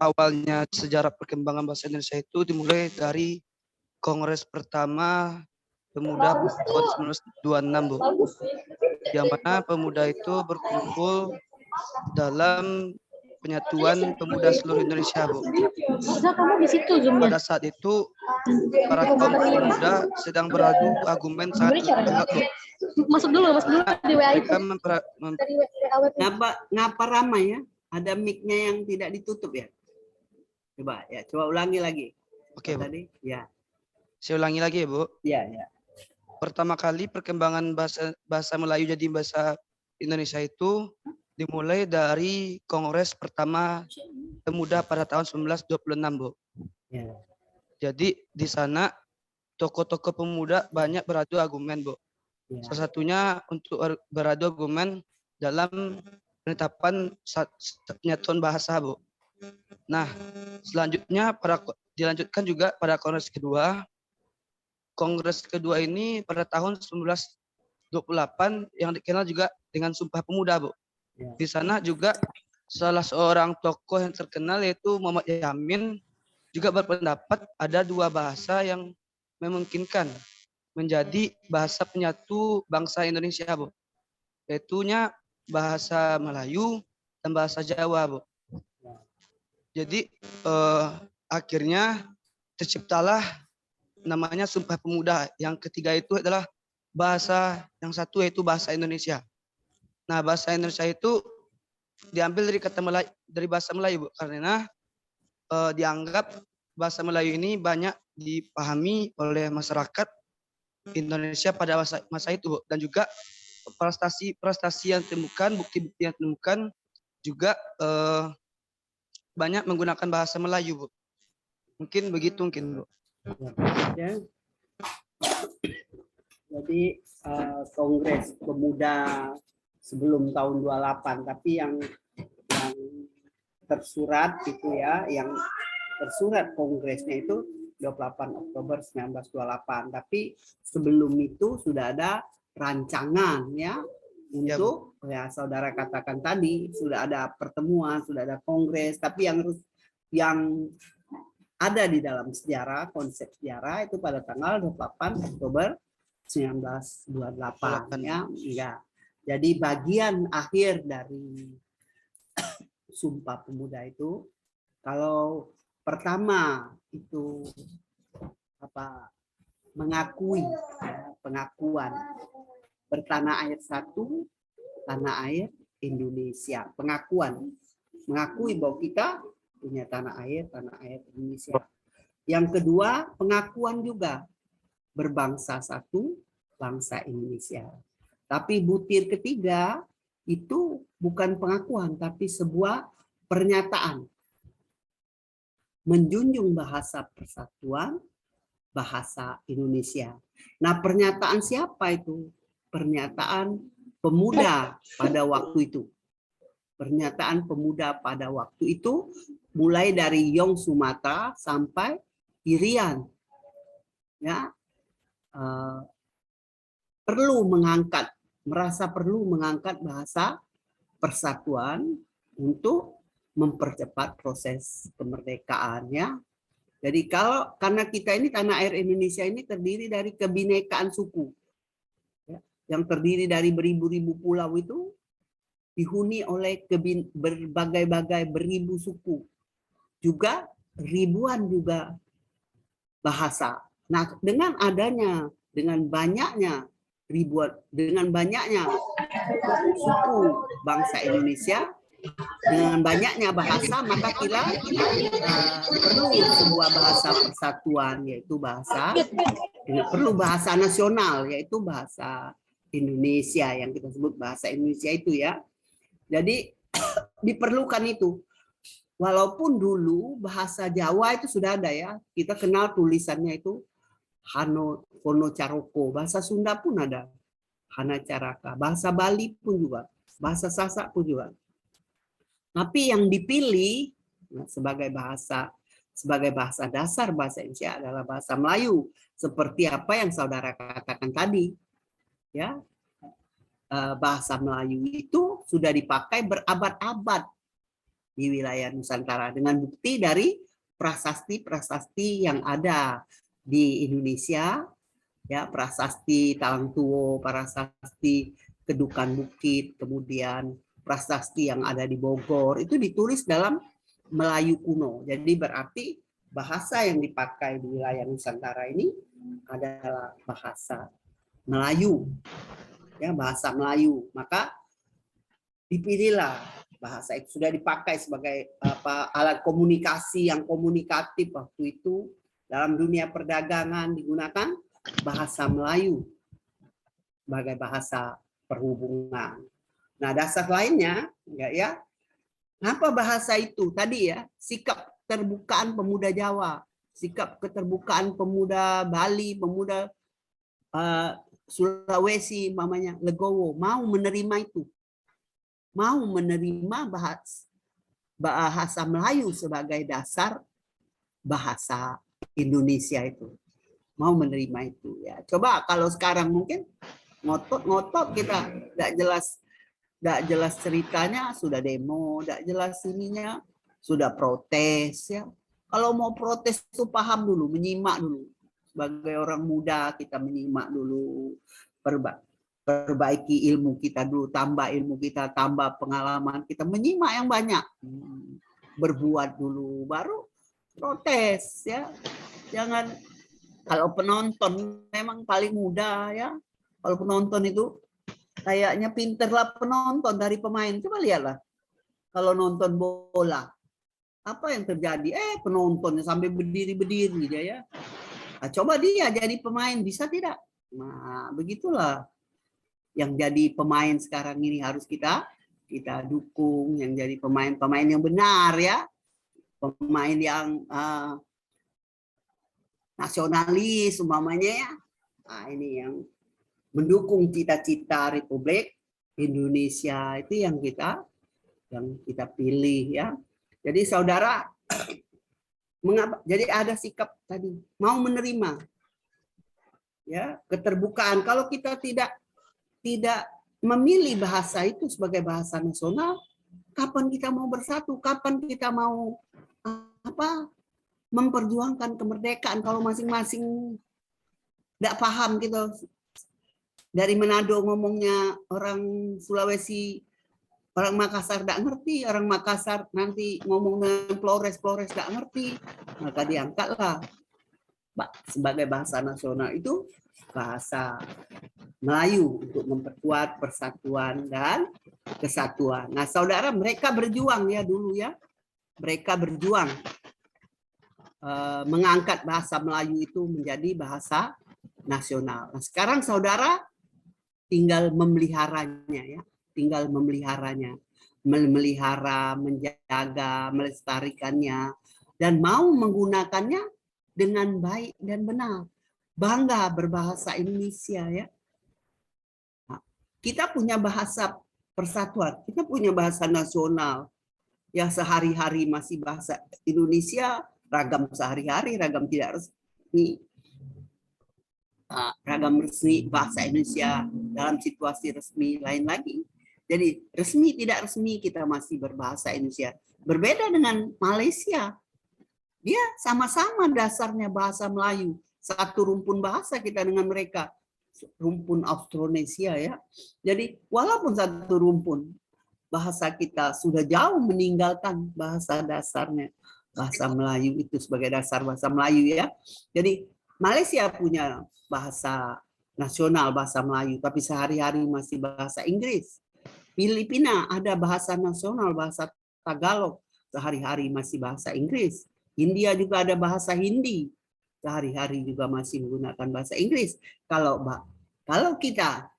awalnya sejarah perkembangan bahasa Indonesia itu dimulai dari Kongres pertama Pemuda tahun 1926, Bu. Yang mana pemuda itu berkumpul dalam penyatuan pemuda seluruh Indonesia, Bu. Kamu di situ zoomnya. Pada saat itu para kaum pemuda sedang beradu argumen sangat hangat, Bu. Masuk dulu di WA itu. Ngapa ramai ya? Ada mic-nya yang tidak ditutup ya? Coba ulangi lagi. Oke, Bu. Tadi ya. Saya ulangi lagi ya, Bu. Ya. Pertama kali perkembangan bahasa Melayu jadi bahasa Indonesia itu dimulai dari Kongres pertama Pemuda pada tahun 1926, Bu. Ya. Jadi di sana tokoh-tokoh pemuda banyak beradu argumen, Bu. Ya. Salah satunya untuk beradu argumen dalam penetapan penyatuan bahasa, Bu. Nah, selanjutnya dilanjutkan juga pada Kongres kedua. Kongres kedua ini pada tahun 1928 yang dikenal juga dengan Sumpah Pemuda, Bu. Ya. Di sana juga salah seorang tokoh yang terkenal yaitu Muhammad Yamin juga berpendapat ada dua bahasa yang memungkinkan menjadi bahasa penyatu bangsa Indonesia, Bu. Yaitunya bahasa Melayu dan bahasa Jawa, Bu. Jadi akhirnya terciptalah namanya Sumpah Pemuda. Yang ketiga itu adalah bahasa yang satu yaitu bahasa Indonesia. Nah, bahasa Indonesia itu diambil dari kata Melayu, dari bahasa Melayu, Bu, karena dianggap bahasa Melayu ini banyak dipahami oleh masyarakat Indonesia pada masa itu, Bu. Dan juga prestasi yang ditemukan, bukti-bukti yang ditemukan juga banyak menggunakan bahasa Melayu, Bu. Mungkin begitu, Bu. Ya. Jadi Kongres Pemuda sebelum tahun 28, tapi yang tersurat itu ya, yang tersurat kongresnya itu 28 Oktober 1928. Tapi sebelum itu sudah ada rancangan ya untuk ya saudara katakan tadi sudah ada pertemuan, sudah ada kongres, tapi yang ada di dalam sejarah, konsep sejarah itu pada tanggal 28 Oktober 1928 ya. Enggak. Jadi bagian akhir dari Sumpah Pemuda itu, kalau pertama itu mengakui ya, pengakuan bertanah air satu, tanah air Indonesia, pengakuan mengakui bahwa kita punya tanah air Indonesia. Yang kedua, pengakuan juga berbangsa satu, bangsa Indonesia. Tapi butir ketiga itu bukan pengakuan, tapi sebuah pernyataan. Menjunjung bahasa persatuan, bahasa Indonesia. Nah, pernyataan siapa itu? Pernyataan pemuda pada waktu itu. Pernyataan pemuda pada waktu itu mulai dari Yong Sumatra sampai Irian, ya merasa perlu mengangkat bahasa persatuan untuk mempercepat proses kemerdekaannya. Jadi karena kita ini tanah air Indonesia ini terdiri dari kebinekaan suku, ya, yang terdiri dari beribu-ribu pulau itu dihuni oleh berbagai-bagai beribu suku, juga ribuan juga bahasa. Nah, dengan banyaknya suku bangsa Indonesia, dengan banyaknya bahasa, maka kita perlu sebuah bahasa persatuan, yaitu perlu bahasa nasional, yaitu bahasa Indonesia yang kita sebut bahasa Indonesia itu ya. Jadi diperlukan itu. Walaupun dulu bahasa Jawa itu sudah ada ya, kita kenal tulisannya itu Hono Caroko, bahasa Sunda pun ada Hana Caraka, bahasa Bali pun juga, bahasa Sasak pun juga. Tapi yang dipilih sebagai bahasa dasar bahasa Indonesia adalah bahasa Melayu, seperti apa yang saudara katakan tadi, ya. Bahasa Melayu itu sudah dipakai berabad-abad di wilayah Nusantara dengan bukti dari prasasti-prasasti yang ada di Indonesia, ya, prasasti Talang Tuwo, prasasti Kedukan Bukit, kemudian prasasti yang ada di Bogor, itu ditulis dalam Melayu kuno. Jadi berarti bahasa yang dipakai di wilayah Nusantara ini adalah bahasa Melayu, ya, bahasa Melayu. Maka dipilihlah bahasa itu, sudah dipakai sebagai alat komunikasi yang komunikatif waktu itu. Dalam dunia perdagangan digunakan bahasa Melayu sebagai bahasa perhubungan. Nah, dasar lainnya ya, apa bahasa itu tadi ya, sikap keterbukaan pemuda Jawa, sikap keterbukaan pemuda Bali, pemuda Sulawesi, mamanya Legowo, mau menerima itu, mau menerima bahasa Melayu sebagai dasar bahasa Indonesia itu, mau menerima itu ya. Coba kalau sekarang mungkin ngotot kita, nggak jelas ceritanya, sudah demo, nggak jelas ininya, sudah protes ya. Kalau mau protes itu paham dulu, menyimak dulu. Sebagai orang muda kita menyimak dulu, perbaiki ilmu kita dulu, tambah ilmu kita, tambah pengalaman kita, menyimak yang banyak, berbuat dulu, baru protes ya. Jangan, kalau penonton memang paling mudah ya. Kalau penonton itu kayaknya pinterlah penonton dari pemain. Coba lihatlah kalau nonton bola, apa yang terjadi? Penontonnya sampai berdiri-berdiri dia ya. Nah, coba dia jadi pemain, bisa tidak? Nah, begitulah yang jadi pemain sekarang ini harus kita dukung, yang jadi pemain-pemain yang benar ya. Pemain yang nasionalis umpamanya ya. Nah, ini yang mendukung cita-cita Republik Indonesia, itu yang kita pilih ya. Jadi saudara, mengapa? Jadi ada sikap tadi, mau menerima ya, keterbukaan. Kalau kita tidak memilih bahasa itu sebagai bahasa nasional, kapan kita mau bersatu? Kapan kita mau memperjuangkan kemerdekaan kalau masing-masing tidak paham gitu? Dari Manado ngomongnya orang Sulawesi, orang Makassar tidak ngerti, orang Makassar nanti ngomong dengan Flores tidak ngerti, maka diangkatlah sebagai bahasa nasional itu bahasa Melayu untuk memperkuat persatuan dan kesatuan. Nah, saudara, mereka berjuang ya dulu ya, mereka berjuang mengangkat bahasa Melayu itu menjadi bahasa nasional. Nah, sekarang saudara tinggal memeliharanya ya, tinggal memelihara, menjaga, melestarikannya, dan mau menggunakannya dengan baik dan benar. Bangga berbahasa Indonesia ya. Nah, kita punya bahasa persatuan, kita punya bahasa nasional yang sehari-hari masih bahasa Indonesia, ragam sehari-hari, ragam tidak resmi. Ragam resmi bahasa Indonesia dalam situasi resmi lain lagi. Jadi resmi tidak resmi kita masih berbahasa Indonesia. Berbeda dengan Malaysia. Dia sama-sama dasarnya bahasa Melayu. Satu rumpun bahasa kita dengan mereka. Rumpun Austronesia ya. Jadi walaupun satu rumpun, bahasa kita sudah jauh meninggalkan bahasa dasarnya. Bahasa Melayu itu sebagai dasar bahasa Melayu ya. Jadi Malaysia punya bahasa nasional, bahasa Melayu, tapi sehari-hari masih bahasa Inggris. Filipina ada bahasa nasional, bahasa Tagalog, sehari-hari masih bahasa Inggris. India juga ada bahasa Hindi, sehari-hari juga masih menggunakan bahasa Inggris. Kalau kita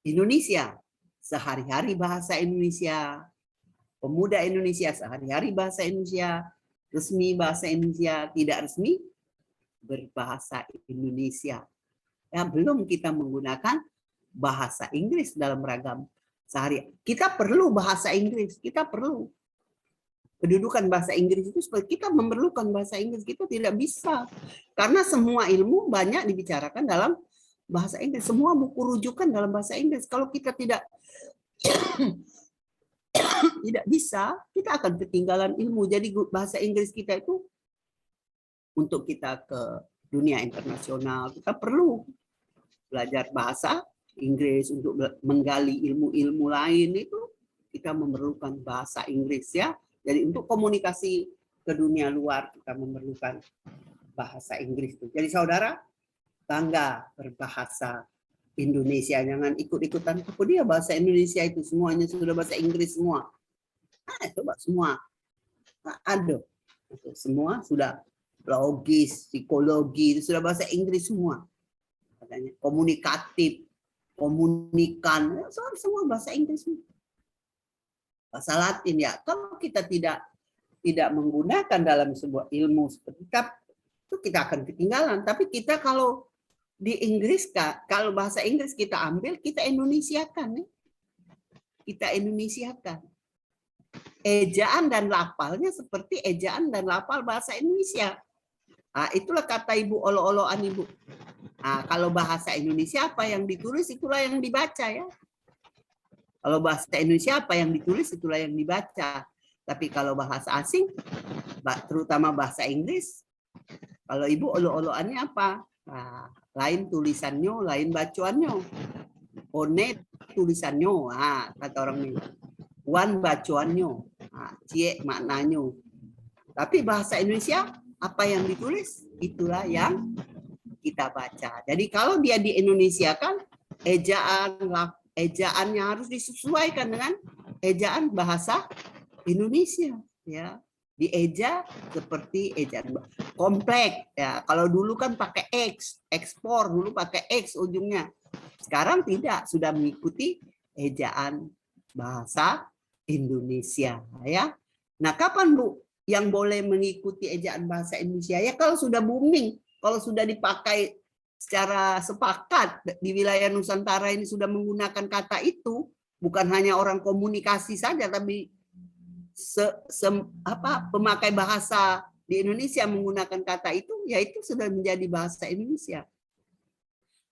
Indonesia, sehari-hari bahasa Indonesia, pemuda Indonesia sehari-hari bahasa Indonesia, resmi bahasa Indonesia, tidak resmi berbahasa Indonesia. Ya, belum kita menggunakan bahasa Inggris dalam ragam sehari. Kita perlu bahasa Inggris, kita perlu. Kedudukan bahasa Inggris itu seperti kita memerlukan bahasa Inggris, kita tidak bisa. Karena semua ilmu banyak dibicarakan dalam bahasa Inggris, semua buku rujukan dalam bahasa Inggris. Kalau kita tidak tidak bisa, kita akan ketinggalan ilmu. Jadi bahasa Inggris kita itu untuk kita ke dunia internasional, kita perlu belajar bahasa Inggris untuk menggali ilmu-ilmu lain itu kita memerlukan bahasa Inggris ya. Jadi untuk komunikasi ke dunia luar kita memerlukan bahasa Inggris. Jadi saudara bangga berbahasa Indonesia, jangan ikut-ikutan aku dia bahasa Indonesia itu semuanya sudah bahasa Inggris semua. Coba semua. Aduh, semua sudah logis, psikologi itu sudah bahasa Inggris semua. Katanya komunikatif, komunikan, semua bahasa Inggris. Bahasa Latin ya. Kalau kita tidak menggunakan dalam sebuah ilmu seperti itu kita akan ketinggalan. Tapi kita kalau di Inggris, kalau bahasa Inggris kita ambil, kita Indonesiakan. Ya. Kita Indonesiakan. Ejaan dan lafalnya seperti ejaan dan lafal bahasa Indonesia. Nah, itulah kata Ibu olo-oloan Ibu. Nah, kalau bahasa Indonesia apa yang ditulis itulah yang dibaca ya. Kalau bahasa Indonesia apa yang ditulis itulah yang dibaca. Tapi kalau bahasa asing, terutama bahasa Inggris, kalau Ibu olo-oloannya apa? Nah, lain tulisannya, lain bacaannya. One tulisannya, kata orang ini. Wan bacaannya, cie maknanya. Tapi bahasa Indonesia, apa yang ditulis, itulah yang kita baca. Jadi kalau dia di Indonesia kan, ejaannya harus disesuaikan dengan ejaan bahasa Indonesia. Ya, dieja seperti ejaan kompleks. Ya, kalau dulu kan pakai X, ekspor dulu pakai X ujungnya. Sekarang tidak, sudah mengikuti ejaan bahasa Indonesia ya. Nah, kapan Bu yang boleh mengikuti ejaan bahasa Indonesia? Ya kalau sudah booming, kalau sudah dipakai secara sepakat di wilayah Nusantara ini sudah menggunakan kata itu, bukan hanya orang komunikasi saja tapi pemakai bahasa di Indonesia menggunakan kata itu, ya itu sudah menjadi bahasa Indonesia.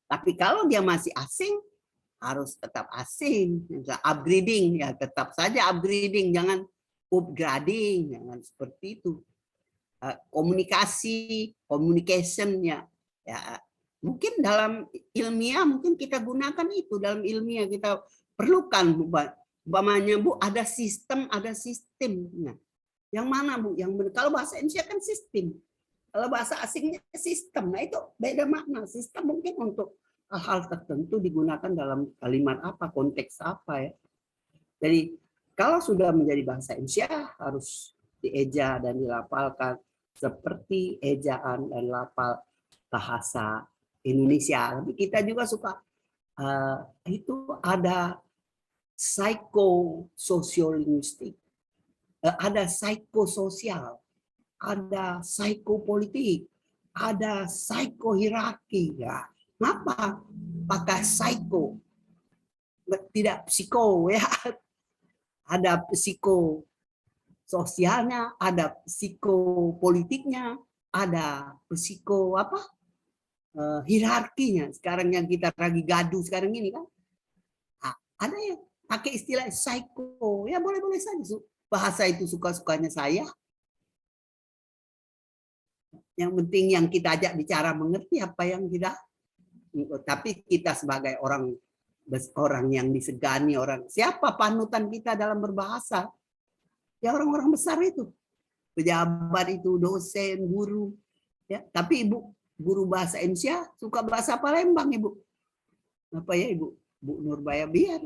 Tapi kalau dia masih asing, harus tetap asing, upgrading ya tetap saja upgrading, jangan upgrading, jangan seperti itu. Communication-nya ya mungkin dalam ilmiah mungkin kita gunakan itu, dalam ilmiah kita perlukan umpamanya Bu ada sistem, ada sistemnya. Yang mana Bu? Yang benar. Kalau bahasa Indonesia kan sistem. Kalau bahasa asingnya sistem. Nah itu beda makna. Sistem mungkin untuk hal-hal tertentu digunakan dalam kalimat apa, konteks apa ya. Jadi kalau sudah menjadi bahasa Indonesia harus dieja dan dilafalkan seperti ejaan dan lafal bahasa Indonesia. Tapi kita juga suka itu ada psikososiolingvistik, ada psikososial, ada psikopolitik, ada psikohierarki ya. Kenapa pakai psiko? Tidak psiko ya. Ada psiko sosialnya, ada psikopolitiknya, ada psiko hierarkinya. Sekarang yang kita lagi gaduh sekarang ini kan. Nah, ada yang pakai istilah psiko. Ya boleh-boleh saja. Bahasa itu suka-sukanya saya. Yang penting yang kita ajak bicara mengerti apa yang kita. Tapi kita sebagai orang yang disegani, orang siapa panutan kita dalam berbahasa? Ya orang-orang besar itu, pejabat itu, dosen, guru. Ya, tapi Ibu guru bahasa Indonesia suka bahasa Palembang Ibu. Apa ya Ibu? Bu Nurbaya biar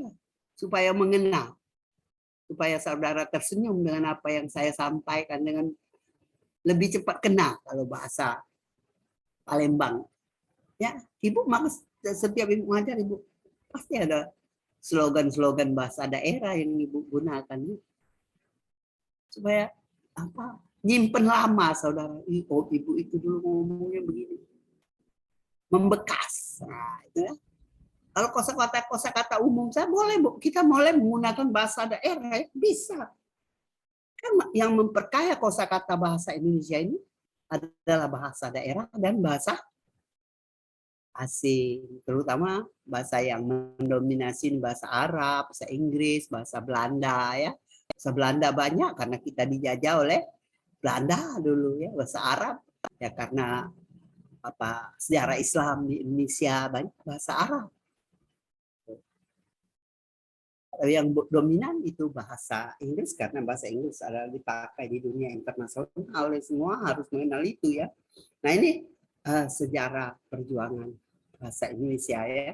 supaya mengenal, supaya saudara tersenyum dengan apa yang saya sampaikan, dengan lebih cepat kenal kalau bahasa Palembang. Ya, Ibu setiap Ibu mengajar Ibu pasti ada slogan-slogan bahasa daerah yang Ibu gunakan supaya nyimpen lama saudara. Oh, Ibu itu dulu ngomongnya begini, membekas. Nah, itu ya. Kalau kosakata umum saya boleh Bu, kita boleh menggunakan bahasa daerah ya, bisa. Kan yang memperkaya kosakata bahasa Indonesia ini adalah bahasa daerah dan bahasa asing, terutama bahasa yang mendominasi bahasa Arab, bahasa Inggris, bahasa Belanda ya. bahasa Belanda banyak karena kita dijajah oleh Belanda dulu ya, bahasa Arab ya karena apa sejarah Islam di Indonesia banyak bahasa Arab. Yang dominan itu bahasa Inggris karena bahasa Inggris adalah dipakai di dunia internasional oleh semua harus mengenal itu ya. Nah ini sejarah perjuangan bahasa Indonesia ya.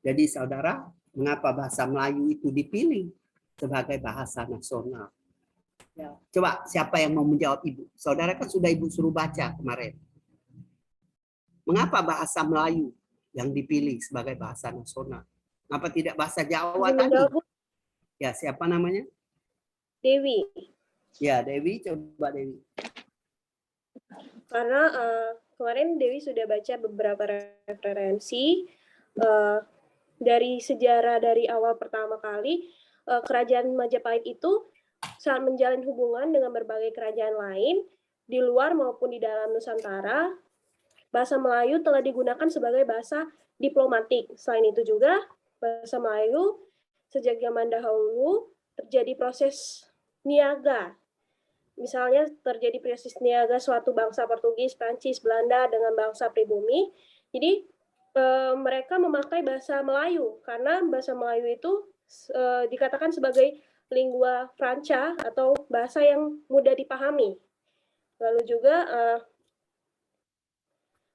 Jadi saudara, mengapa bahasa Melayu itu dipilih sebagai bahasa nasional? Ya. Coba siapa yang mau menjawab Ibu? Saudara kan sudah Ibu suruh baca kemarin. Mengapa bahasa Melayu yang dipilih sebagai bahasa nasional? Kenapa tidak bahasa Jawa tadi? Ya, siapa namanya? Dewi. Ya, Dewi, coba Dewi. Karena kemarin Dewi sudah baca beberapa referensi dari sejarah dari awal pertama kali kerajaan Majapahit itu saat menjalin hubungan dengan berbagai kerajaan lain di luar maupun di dalam Nusantara. Bahasa Melayu telah digunakan sebagai bahasa diplomatik. Selain itu juga bahasa Melayu sejak zaman dahulu terjadi proses niaga. Misalnya terjadi proses niaga suatu bangsa Portugis, Prancis, Belanda dengan bangsa pribumi. Jadi mereka memakai bahasa Melayu karena bahasa Melayu itu dikatakan sebagai lingua franca atau bahasa yang mudah dipahami. Lalu juga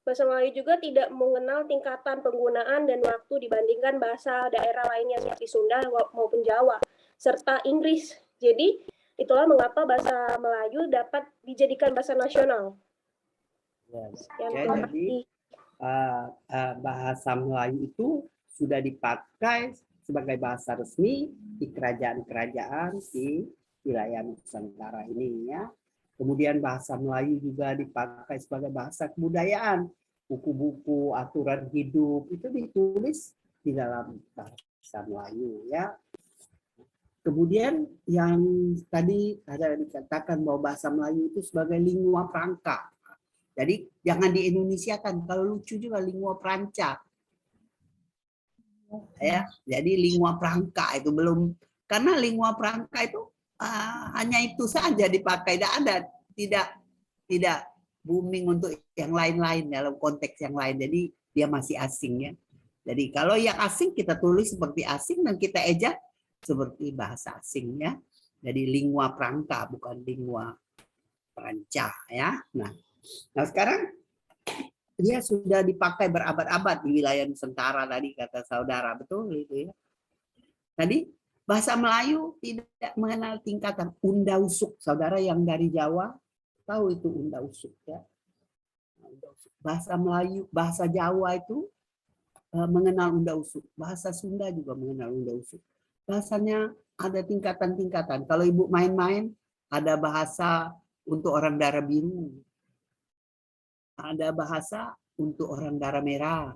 bahasa Melayu juga tidak mengenal tingkatan penggunaan dan waktu dibandingkan bahasa daerah lainnya seperti Sunda maupun Jawa, serta Inggris. Jadi, itulah mengapa bahasa Melayu dapat dijadikan bahasa nasional. Jadi, bahasa Melayu itu sudah dipakai sebagai bahasa resmi di kerajaan-kerajaan di wilayah Nusantara ini ya. Kemudian bahasa Melayu juga dipakai sebagai bahasa kebudayaan. Buku-buku, aturan hidup itu ditulis di dalam bahasa Melayu ya. Kemudian yang tadi ada dikatakan bahwa bahasa Melayu itu sebagai lingua franca. Jadi jangan di Indonesia kan, kalau lucu juga lingua franca. Ya, jadi lingua franca itu belum, karena lingua franca itu hanya itu saja dipakai, tidak booming untuk yang lain-lain dalam konteks yang lain. Jadi dia masih asing ya. Jadi kalau yang asing kita tulis seperti asing dan kita ejak seperti bahasa asing ya. Jadi lingua franca bukan lingua franca ya. Nah sekarang dia sudah dipakai berabad-abad di wilayah Nusantara tadi kata saudara, betul itu ya. Tadi bahasa Melayu tidak mengenal tingkatan unda usuk. Saudara yang dari Jawa tahu itu unda usuk ya. Bahasa Melayu, bahasa Jawa itu mengenal unda usuk. Bahasa Sunda juga mengenal unda usuk. Bahasanya ada tingkatan-tingkatan. Kalau Ibu main-main ada bahasa untuk orang darah biru. Ada bahasa untuk orang darah merah.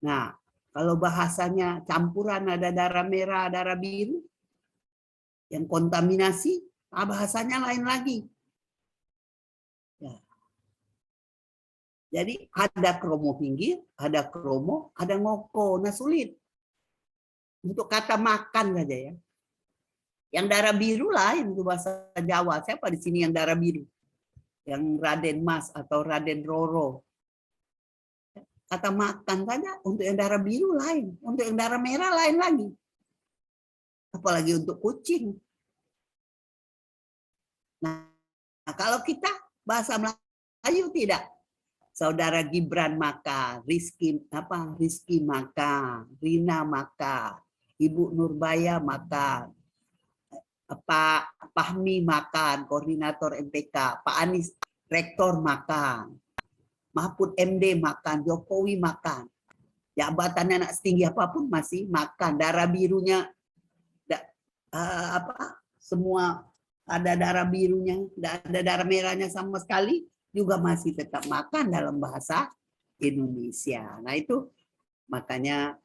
Nah, kalau bahasanya campuran ada darah merah, darah biru, yang kontaminasi, bahasanya lain lagi. Ya. Jadi ada kromo pinggir, ada kromo, ada ngoko. Nah sulit. Untuk kata makan saja ya. Yang darah biru lain itu bahasa Jawa. Siapa di sini yang darah biru? Yang Raden Mas atau Raden Roro. Kata makan saja untuk yang darah biru lain, untuk yang darah merah lain lagi. Apalagi untuk kucing. Nah, kalau kita bahasa Melayu tidak. Saudara Gibran maka, Rizky maka, Rina maka, Ibu Nurbaya maka, Pak Fahmi makan, koordinator MPK, Pak Anies rektor makan, Mahfud MD makan, Jokowi makan, jabatannya anak setinggi apapun masih makan, darah birunya semua ada darah birunya, ada darah merahnya sama sekali juga masih tetap makan dalam bahasa Indonesia. Nah itu makanya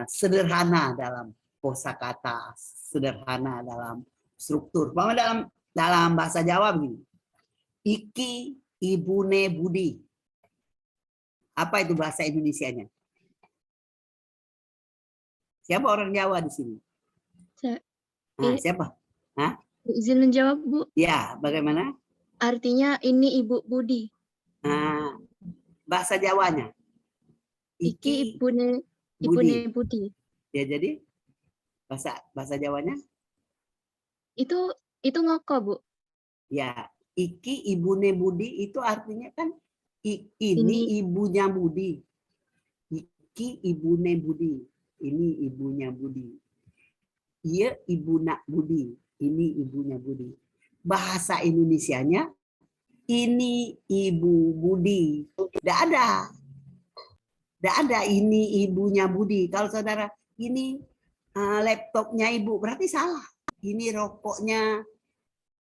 sederhana dalam kosakata, sederhana dalam struktur. Dalam bahasa Jawa begini. Iki ibune budi. Apa itu bahasa Indonesianya? Siapa orang Jawa di sini? Siapa? Hah? Izin menjawab, Bu. Ya, bagaimana? Artinya ini Ibu Budi. Nah, bahasa Jawanya. Iki Budi. ibune Budi. Ya, jadi bahasa Jawanya? Itu ngoko, Bu. Ya, iki ibune Budi itu artinya kan ini ibunya Budi. Iki ibune Budi. Ini ibunya Budi. Iya ibuna Budi. Ini ibunya Budi. Bahasa Indonesianya ini ibu Budi. Tidak ada. Tidak ada ini ibunya Budi. Kalau saudara ini laptopnya ibu berarti salah. Ini rokoknya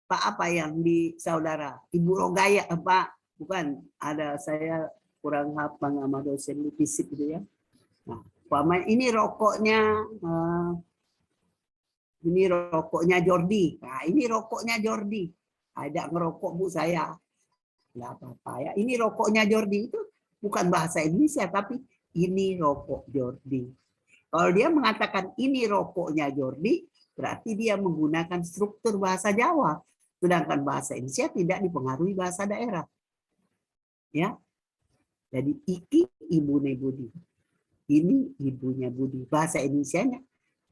Pak apa yang di saudara? Ibu Rogaya Pak, bukan. Ada saya kurang hafal nama dosen di fisik gitu ya. Nah, ini rokoknya Jordi. Nah, ini rokoknya Jordi. Ada ngerokok Bu saya. Nggak apa-apa ya. Ini rokoknya Jordi itu bukan bahasa Indonesia tapi ini rokok Jordi. Kalau dia mengatakan ini rokoknya Jordi, berarti dia menggunakan struktur bahasa Jawa. Sedangkan bahasa Indonesia tidak dipengaruhi bahasa daerah. Ya. Jadi iki ibune Budi. Ini ibunya Budi. Bahasa Indonesianya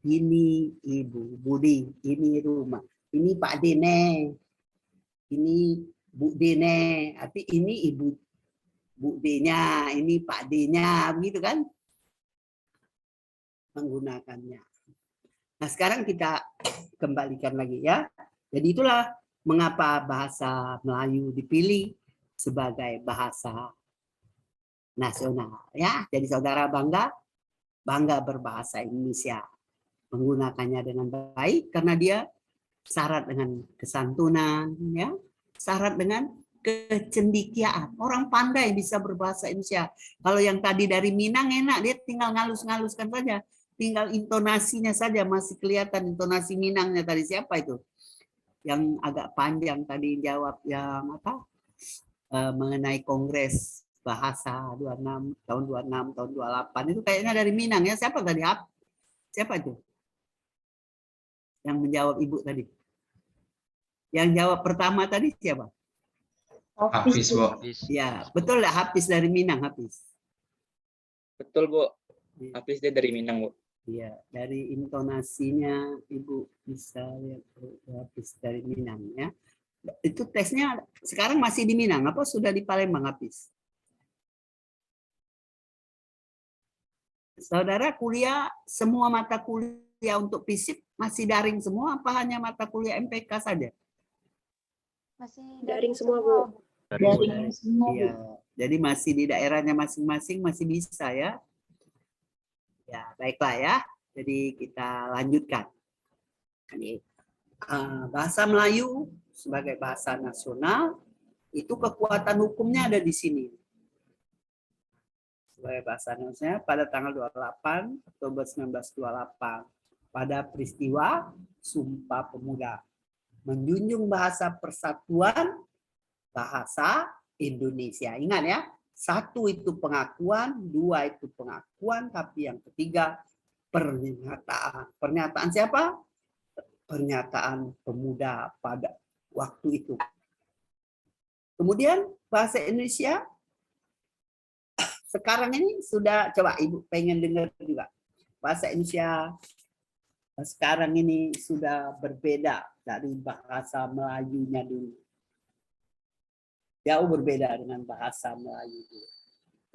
ini ibu Budi, ini rumah. Ini Pak Dene. Ini Bu Dene. Arti ini ibu Bu D-nya, ini Pak D-nya, begitu kan? Menggunakannya. Nah, sekarang kita kembalikan lagi ya. Jadi itulah mengapa bahasa Melayu dipilih sebagai bahasa nasional ya. Jadi saudara bangga berbahasa Indonesia, menggunakannya dengan baik karena dia syarat dengan kesantunan ya, syarat dengan kecendikiaan. Orang pandai bisa berbahasa Indonesia. Kalau yang tadi dari Minang enak, dia tinggal ngalus-ngaluskan saja, tinggal intonasinya saja masih kelihatan intonasi Minangnya tadi. Siapa itu? Yang agak panjang tadi jawab yang apa? Mengenai Kongres Bahasa 26 tahun 26 tahun 28 itu kayaknya dari Minang ya. Siapa tadi? Siapa itu? Yang menjawab Ibu tadi. Yang jawab pertama tadi siapa? Hafiz, Bu. Ya, betul lah, Hafiz dari Minang, Hafiz. Betul, Bu. Hafiz dia dari Minang, Bu. Iya, dari intonasinya Ibu bisa lihat Hafiz dari Minang ya. Itu tesnya sekarang masih di Minang apa sudah di Palembang, Hafiz? Saudara kuliah, semua mata kuliah untuk FISIP masih daring semua apa hanya mata kuliah MPK saja? Masih daring semua, Bu. Daring semua. Iya. Jadi masih di daerahnya masing-masing masih bisa ya. Ya, baiklah ya. Jadi kita lanjutkan. Ini bahasa Melayu sebagai bahasa nasional itu kekuatan hukumnya ada di sini. Sebagai bahasa nasional pada tanggal 28 Oktober 1928 pada peristiwa Sumpah Pemuda menjunjung bahasa persatuan bahasa Indonesia. Ingat ya, satu itu pengakuan, dua itu pengakuan, tapi yang ketiga pernyataan. Pernyataan siapa? Pernyataan pemuda pada waktu itu. Kemudian bahasa Indonesia sekarang ini sudah, coba Ibu pengen dengar juga. Bahasa Indonesia sekarang ini sudah berbeda dari bahasa Melayunya dulu. Jauh berbeda dengan bahasa Melayu dulu.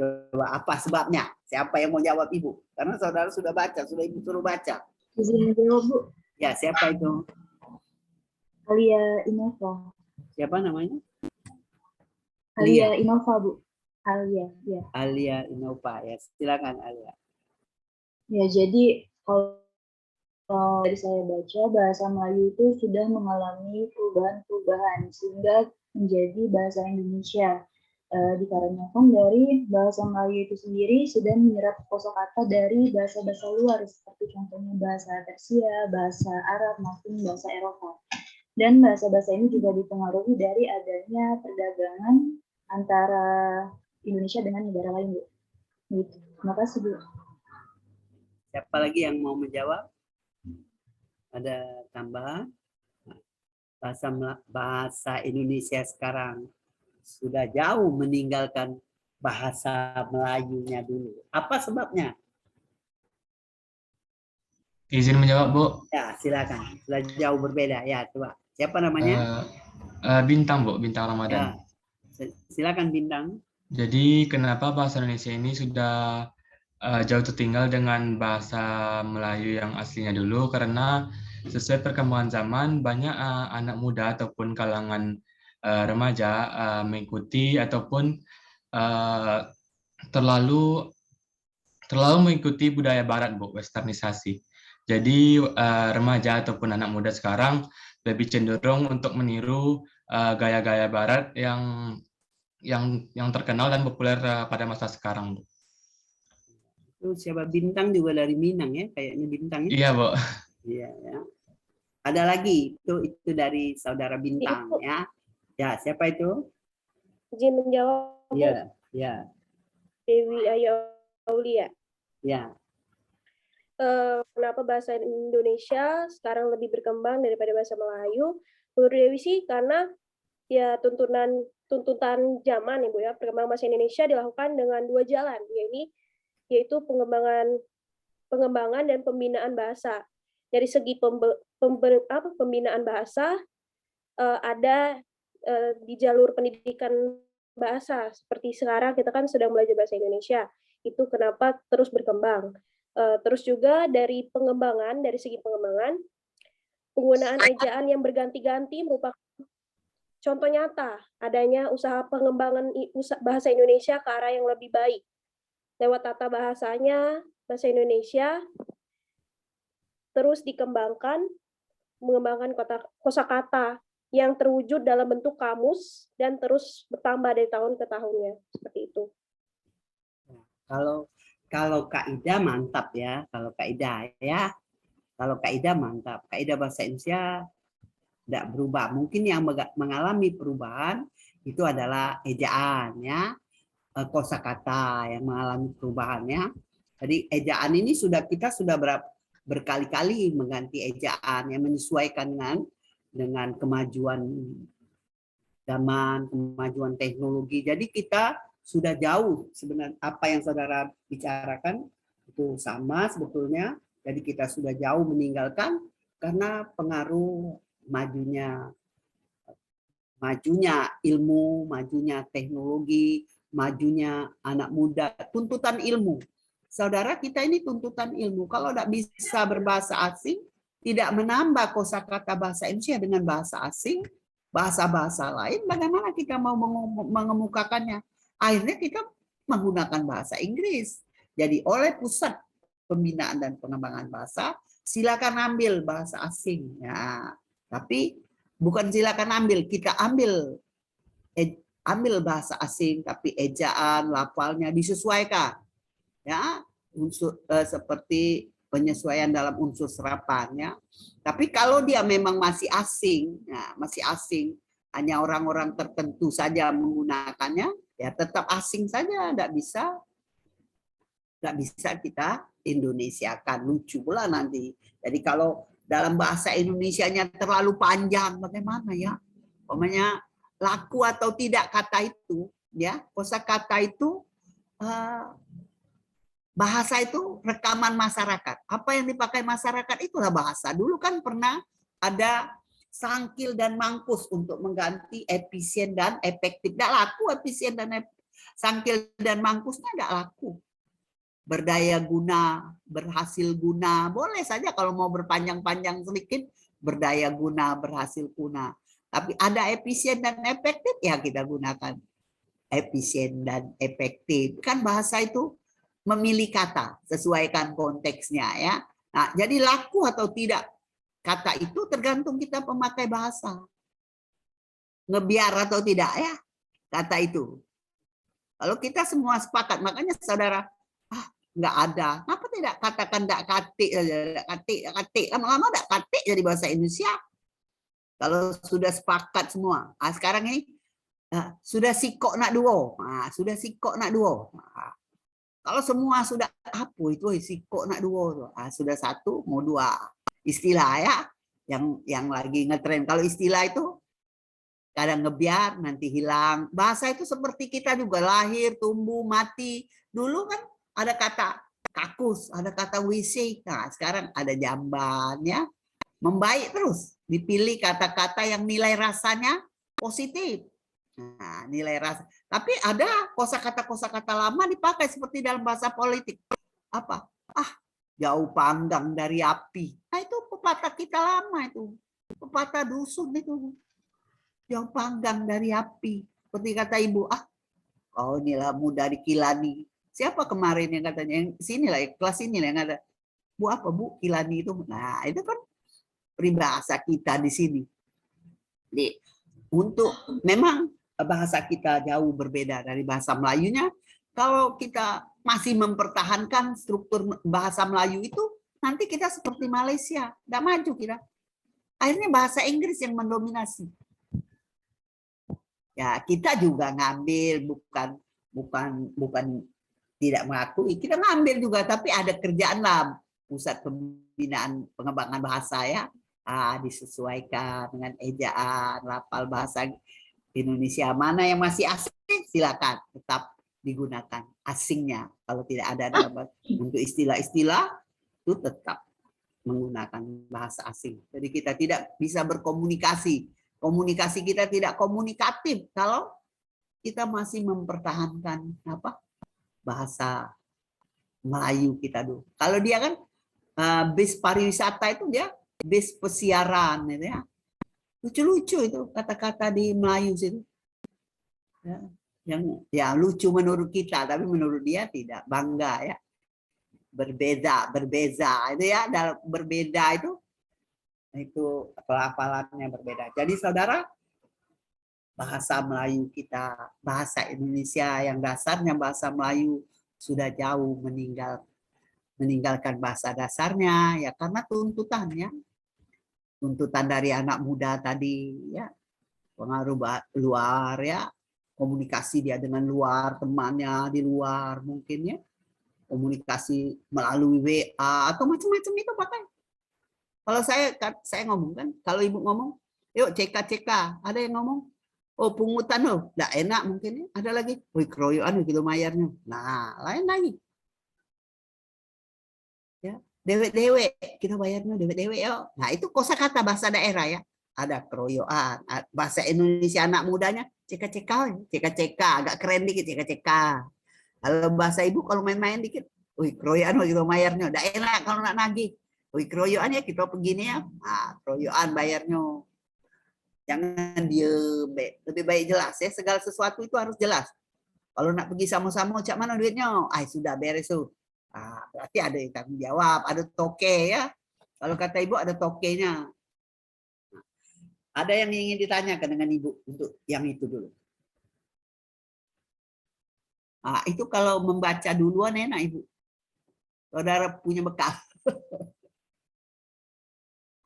Coba apa sebabnya? Siapa yang mau jawab Ibu? Karena saudara sudah baca, sudah Ibu suruh baca. Izin menjawab, Bu. Ya, siapa itu? Alia Innova. Siapa namanya? Alia Innova, Bu. Alia, ya. Alia Innova, ya. Silakan Alia. Ya, jadi kalau dari saya baca, bahasa Melayu itu sudah mengalami perubahan-perubahan sehingga menjadi bahasa Indonesia. Dikarenakan dari bahasa Melayu itu sendiri sudah menyerap kosakata dari bahasa-bahasa luar seperti contohnya bahasa Persia, bahasa Arab maupun bahasa Eropa. Dan bahasa-bahasa ini juga dipengaruhi dari adanya perdagangan antara Indonesia dengan negara lain, Bu. Gitu. Terima kasih, Bu. Siapa lagi yang mau menjawab? Ada tambahan? bahasa Indonesia sekarang sudah jauh meninggalkan bahasa Melayunya dulu. Apa sebabnya? Izin menjawab, Bu. Ya, silakan. Sudah jauh berbeda. Ya, coba. Siapa namanya? Bintang, Bu, Bintang Ya, Ramadan. silakan Bintang. Jadi kenapa bahasa Indonesia ini sudah jauh tertinggal dengan bahasa Melayu yang aslinya dulu? Karena sesuai perkembangan zaman, banyak anak muda ataupun kalangan remaja mengikuti ataupun terlalu mengikuti budaya Barat, Bu, westernisasi. Jadi remaja ataupun anak muda sekarang lebih cenderung untuk meniru gaya-gaya Barat yang terkenal dan populer pada masa sekarang, Bu. Itu siapa? Bintang juga dari Minang ya, kayaknya Bintang ya. Iya, Bu. Iya ya. Ada lagi itu dari saudara Bintang Ibu. ya. Ya, siapa itu? Izin menjawab. Iya, ya, Dewi Ayu Aulia. ya. Kenapa bahasa Indonesia sekarang lebih berkembang daripada bahasa Melayu? Menurut Dewi sih karena ya tuntutan zaman ya Bu ya, perkembangan bahasa Indonesia dilakukan dengan dua jalan, yaitu pengembangan dan pembinaan bahasa. Dari segi pembinaan bahasa ada di jalur pendidikan bahasa seperti sekarang kita kan sedang belajar bahasa Indonesia, itu kenapa terus berkembang. Terus juga dari segi pengembangan, penggunaan ejaan yang berganti-ganti merupakan contoh nyata adanya usaha pengembangan bahasa Indonesia ke arah yang lebih baik. Lewat tata bahasanya, bahasa Indonesia terus mengembangkan kosakata yang terwujud dalam bentuk kamus dan terus bertambah dari tahun ke tahunnya. Seperti itu. Kalau kaidah mantap ya, kalau kaidah mantap. Kaidah bahasa Indonesia tidak berubah. Mungkin yang mengalami perubahan itu adalah ejaan ya, kosakata yang mengalami perubahannya. Jadi ejaan ini kita sudah berkali-kali mengganti ejaan yang menyesuaikan dengan kemajuan zaman, kemajuan teknologi. Jadi kita sudah jauh sebenarnya apa yang saudara bicarakan itu sama sebetulnya. Jadi kita sudah jauh meninggalkan karena pengaruh majunya ilmu, majunya teknologi, majunya anak muda, tuntutan ilmu. Saudara, kita ini tuntutan ilmu. Kalau tidak bisa berbahasa asing, tidak menambah kosakata bahasa Indonesia dengan bahasa asing, bahasa-bahasa lain, bagaimana kita mau mengemukakannya? Akhirnya kita menggunakan bahasa Inggris. Jadi oleh pusat pembinaan dan pengembangan bahasa, silakan ambil bahasa asing. Ya, tapi bukan silakan ambil, kita ambil bahasa asing, tapi ejaan, lafalnya disesuaikan. Ya, seperti penyesuaian dalam unsur serapannya. Tapi kalau dia memang masih asing, hanya orang-orang tertentu saja menggunakannya, ya tetap asing saja, tidak bisa kita Indonesiakan. Lucu pula nanti. Jadi kalau dalam bahasa Indonesianya terlalu panjang, bagaimana ya? Pokoknya laku atau tidak kata itu, ya, kosakata itu, bahasa itu rekaman masyarakat. Apa yang dipakai masyarakat itulah bahasa. Dulu kan pernah ada sangkil dan mangkus untuk mengganti efisien dan efektif. Tidak laku efisien dan sangkil dan mangkusnya tidak laku. Berdaya guna, berhasil guna, boleh saja kalau mau berpanjang-panjang sedikit, berdaya guna, berhasil guna. Tapi ada efisien dan efektif, ya kita gunakan efisien dan efektif. Kan bahasa itu memilih kata, sesuaikan konteksnya ya. Nah, jadi laku atau tidak kata itu tergantung kita pemakai bahasa. Ngebiar atau tidak ya kata itu. Kalau kita semua sepakat, makanya saudara, nggak ada. Kenapa tidak katakan nggak katik, lama-lama nggak katik jadi bahasa Indonesia. Kalau sudah sepakat semua. Sekarang ini sudah sikok nak duo. Sudah sikok nak duo. Kalau semua sudah apa itu sikok nak duo, sudah satu mau dua, istilah ya. yang lagi ngetren. Kalau istilah itu kadang ngebiar, nanti hilang. Bahasa itu seperti kita juga, lahir, tumbuh, mati. Dulu kan ada kata kakus, ada kata WC. Nah, sekarang ada jambannya, membaik terus. Dipilih kata-kata yang nilai rasanya positif. Nah, nilai rasa. Tapi ada kosakata lama dipakai seperti dalam bahasa politik. Apa? Jauh panggang dari api. Nah, itu pepatah kita lama itu. Pepatah dusun itu. Jauh panggang dari api. Seperti kata ibu, kau inilah muda dikilani. Siapa kemarin yang katanya, yang sini lah, kelas ini lah yang ada. Bu apa bu, kilani itu. Nah, itu kan peribahasa kita di sini. Jadi, untuk memang bahasa kita jauh berbeda dari bahasa Melayunya. Kalau kita masih mempertahankan struktur bahasa Melayu itu, nanti kita seperti Malaysia, nggak maju kita. Akhirnya bahasa Inggris yang mendominasi. Ya, kita juga ngambil, bukan tidak mengakui, kita ngambil juga, tapi ada kerjaan lah, pusat pembinaan pengembangan bahasa ya, disesuaikan dengan ejaan, lafal bahasa Indonesia. Mana yang masih asing, silakan tetap digunakan asingnya. Kalau tidak ada dalam untuk istilah-istilah itu tetap menggunakan bahasa asing. Jadi kita tidak bisa berkomunikasi. Komunikasi kita tidak komunikatif kalau kita masih mempertahankan bahasa Melayu kita dulu. Kalau dia kan base pariwisata itu dia base pesiaran, gitu ya. Lucu-lucu itu kata-kata di Melayu situ. Ya, yang ya lucu menurut kita, tapi menurut dia tidak, bangga ya. Berbeda itu ya, dalam berbeda itu pelafalannya berbeda. Jadi saudara, bahasa Melayu kita, bahasa Indonesia yang dasarnya bahasa Melayu sudah jauh meninggalkan bahasa dasarnya ya, karena tuntutan dari anak muda tadi ya, pengaruh luar ya, komunikasi dia dengan luar, temannya di luar mungkin ya, komunikasi melalui WA atau macam-macam itu pakai. Kalau saya ngomong kan, kalau ibu ngomong, yuk CK, ada yang ngomong, oh pungutan loh, nggak enak mungkin ya. Ada lagi, wih keroyokan gitu mayarnya. Nah, lain lagi. Ya, dewek-dewek, kita bayarnya dewek-dewek yuk. Nah, itu kosakata bahasa daerah ya. Ada keroyokan, bahasa Indonesia anak mudanya, CK, agak keren dikit CK. Kalau bahasa ibu kalau main-main dikit, wih keroyokan loh gitu mayarnya, nggak enak kalau nak nagih. Wih keroyokan ya kita begini ya, keroyokan bayarnya. Jangan diem, lebih baik jelas ya, segala sesuatu itu harus jelas. Kalau nak pergi sama-sama, cak mana duitnya? Sudah beres tuh. Berarti ada yang tanggung jawab, ada toke ya. Kalau kata ibu ada tokenya. Ada yang ingin ditanyakan dengan ibu untuk yang itu dulu. Itu kalau membaca duluan enak ibu. Saudara punya bekal.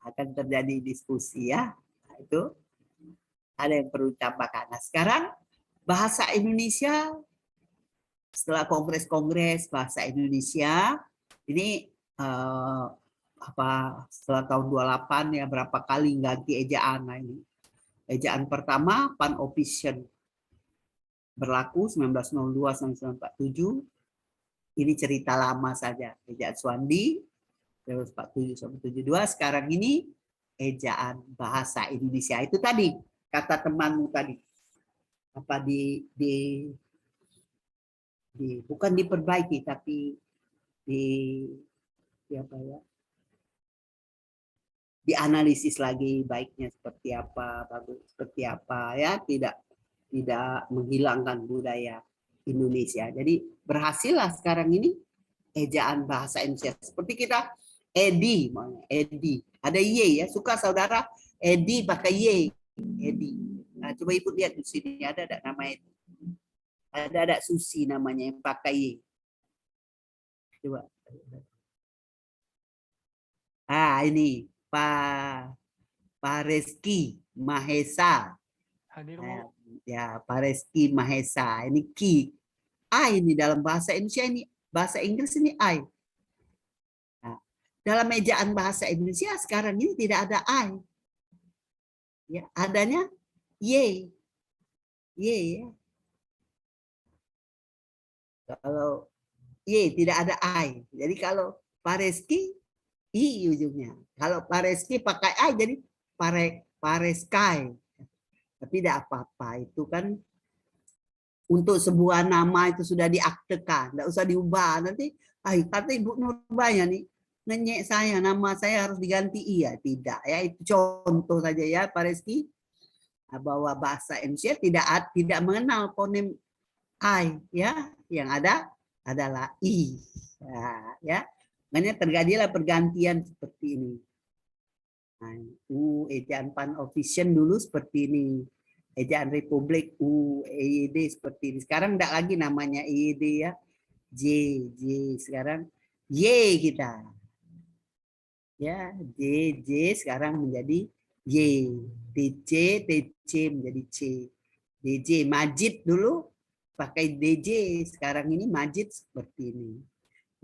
Akan terjadi diskusi ya. Itu ada yang perlu ditambahkan. Nah, sekarang bahasa Indonesia setelah kongres bahasa Indonesia ini setelah tahun 28 ya berapa kali ganti ejaan. Nah, ini ejaan pertama Pan-Option berlaku 1902 sampai 1947. Ini cerita lama saja, ejaan Swandi 1947 sampai 72. Sekarang ini ejaan bahasa Indonesia. Itu tadi kata temanmu tadi. Apa bukan diperbaiki tapi dianalisis lagi baiknya seperti apa, bagus seperti apa ya, tidak menghilangkan budaya Indonesia. Jadi berhasillah sekarang ini ejaan bahasa Indonesia. Seperti kita Edi, ada Y ya, suka saudara Edi pakai Y, Edi. Nah, coba ibu lihat di sini ada nama itu. Ada Susi namanya yang pakai Y. Coba. Ini Pak Reski Mahesa. Hadir, ya, Pak Reski Mahesa. Ini Ki. Ini dalam bahasa Indonesia ini, bahasa Inggris ini I. Nah, dalam ejaan bahasa Indonesia sekarang ini tidak ada I. Ya, adanya Y. Y ya. Kalau Y tidak ada I. Jadi kalau Pak Reski I ujungnya. Kalau Pak Reski pakai I jadi Pareskai. Tapi tidak apa-apa, itu kan untuk sebuah nama itu sudah diaktekan, tidak usah diubah. Nanti kata Ibu Nurbaya nih, ngenyek saya, nama saya harus diganti. Iya, tidak ya, itu contoh saja ya Pak Reski, bahwa bahasa Indonesia tidak mengenal fonem I ya, yang ada adalah I. Ya, makanya terjadilah pergantian seperti ini. Nah, ejaan Pan-Official dulu seperti ini. Ejaan Republik EYD seperti ini. Sekarang enggak lagi namanya EYD ya. J sekarang Y kita. Ya, J sekarang menjadi Y. TC menjadi C. DJ Majid dulu pakai DJ, sekarang ini Majid seperti ini.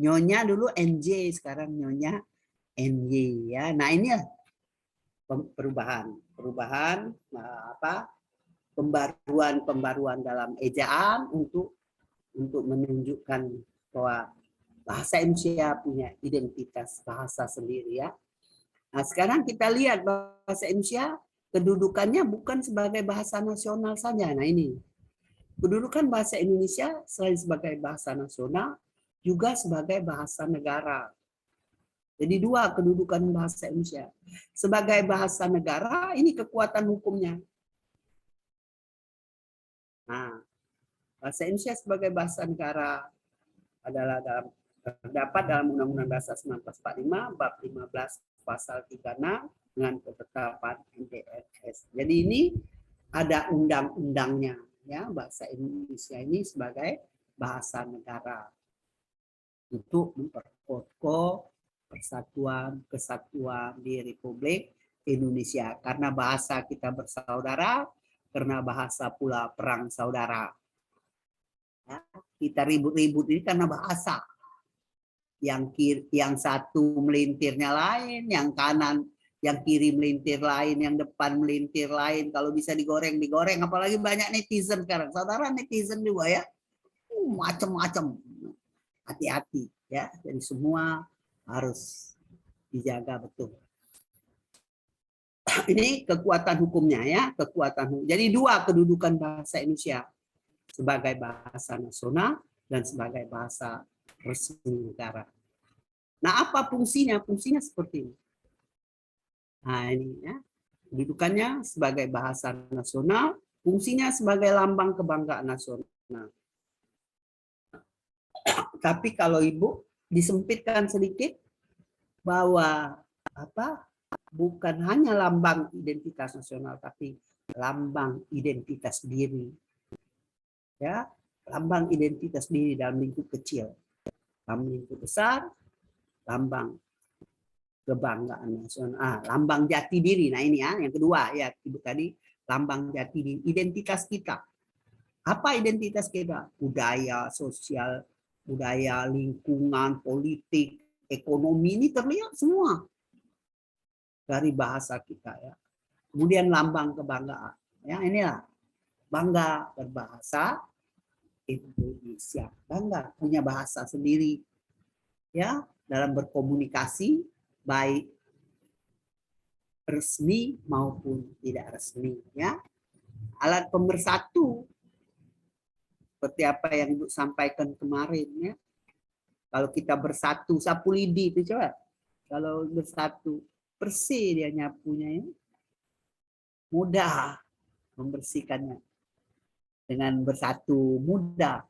Nyonya dulu NJ, sekarang Nyonya NY ya. Nah, ini perubahan pembaruan dalam ejaan untuk menunjukkan bahwa bahasa Indonesia punya identitas bahasa sendiri ya. Nah, sekarang kita lihat bahasa Indonesia kedudukannya bukan sebagai bahasa nasional saja. Nah, ini kedudukan bahasa Indonesia selain sebagai bahasa nasional juga sebagai bahasa negara. Jadi dua kedudukan bahasa Indonesia. Sebagai bahasa negara, ini kekuatan hukumnya. Nah, bahasa Indonesia sebagai bahasa negara adalah terdapat dalam Undang-Undang Dasar 1945 bab 15 pasal 36 dengan ketetapan MPRS. Jadi ini ada undang-undangnya ya, bahasa Indonesia ini sebagai bahasa negara untuk memperkokoh persatuan kesatuan di Republik Indonesia, karena bahasa kita bersaudara, karena bahasa pula perang saudara. Ya, kita ribut-ribut ini karena bahasa. Yang satu melintirnya lain, yang kanan, yang kiri melintir lain, yang depan melintir lain. Kalau bisa digoreng, apalagi banyak netizen sekarang. Saudara netizen juga ya, macam-macam. Hati-hati ya, jadi semua harus dijaga betul. Ini kekuatan hukumnya ya, kekuatan hukum. Jadi dua kedudukan bahasa Indonesia sebagai bahasa nasional dan sebagai bahasa resmi negara. Nah, apa fungsinya? Fungsinya seperti ini. Nah, ini ya. Kedudukannya sebagai bahasa nasional, fungsinya sebagai lambang kebanggaan nasional. Tapi kalau Ibu disempitkan sedikit bahwa bukan hanya lambang identitas nasional, tapi lambang identitas diri. Ya, lambang identitas diri dalam lingkup kecil. Dalam lingkup besar, lambang kebanggaan nasional. Lambang jati diri. Nah, ini ya, yang kedua ya, Ibu tadi, lambang jati diri, identitas kita. Apa identitas kita? Budaya, sosial, budaya, lingkungan, politik, ekonomi, ini terlihat semua dari bahasa kita ya. Kemudian lambang kebanggaan. Ya, inilah bangga berbahasa Indonesia, bangga punya bahasa sendiri ya, dalam berkomunikasi baik resmi maupun tidak resmi ya. Alat pemersatu seperti apa yang Ibu sampaikan kemarin ya. Kalau kita bersatu, sapu lidi itu coba. Kalau bersatu, bersih dia nyapunya ya. Mudah membersihkannya. Dengan bersatu mudah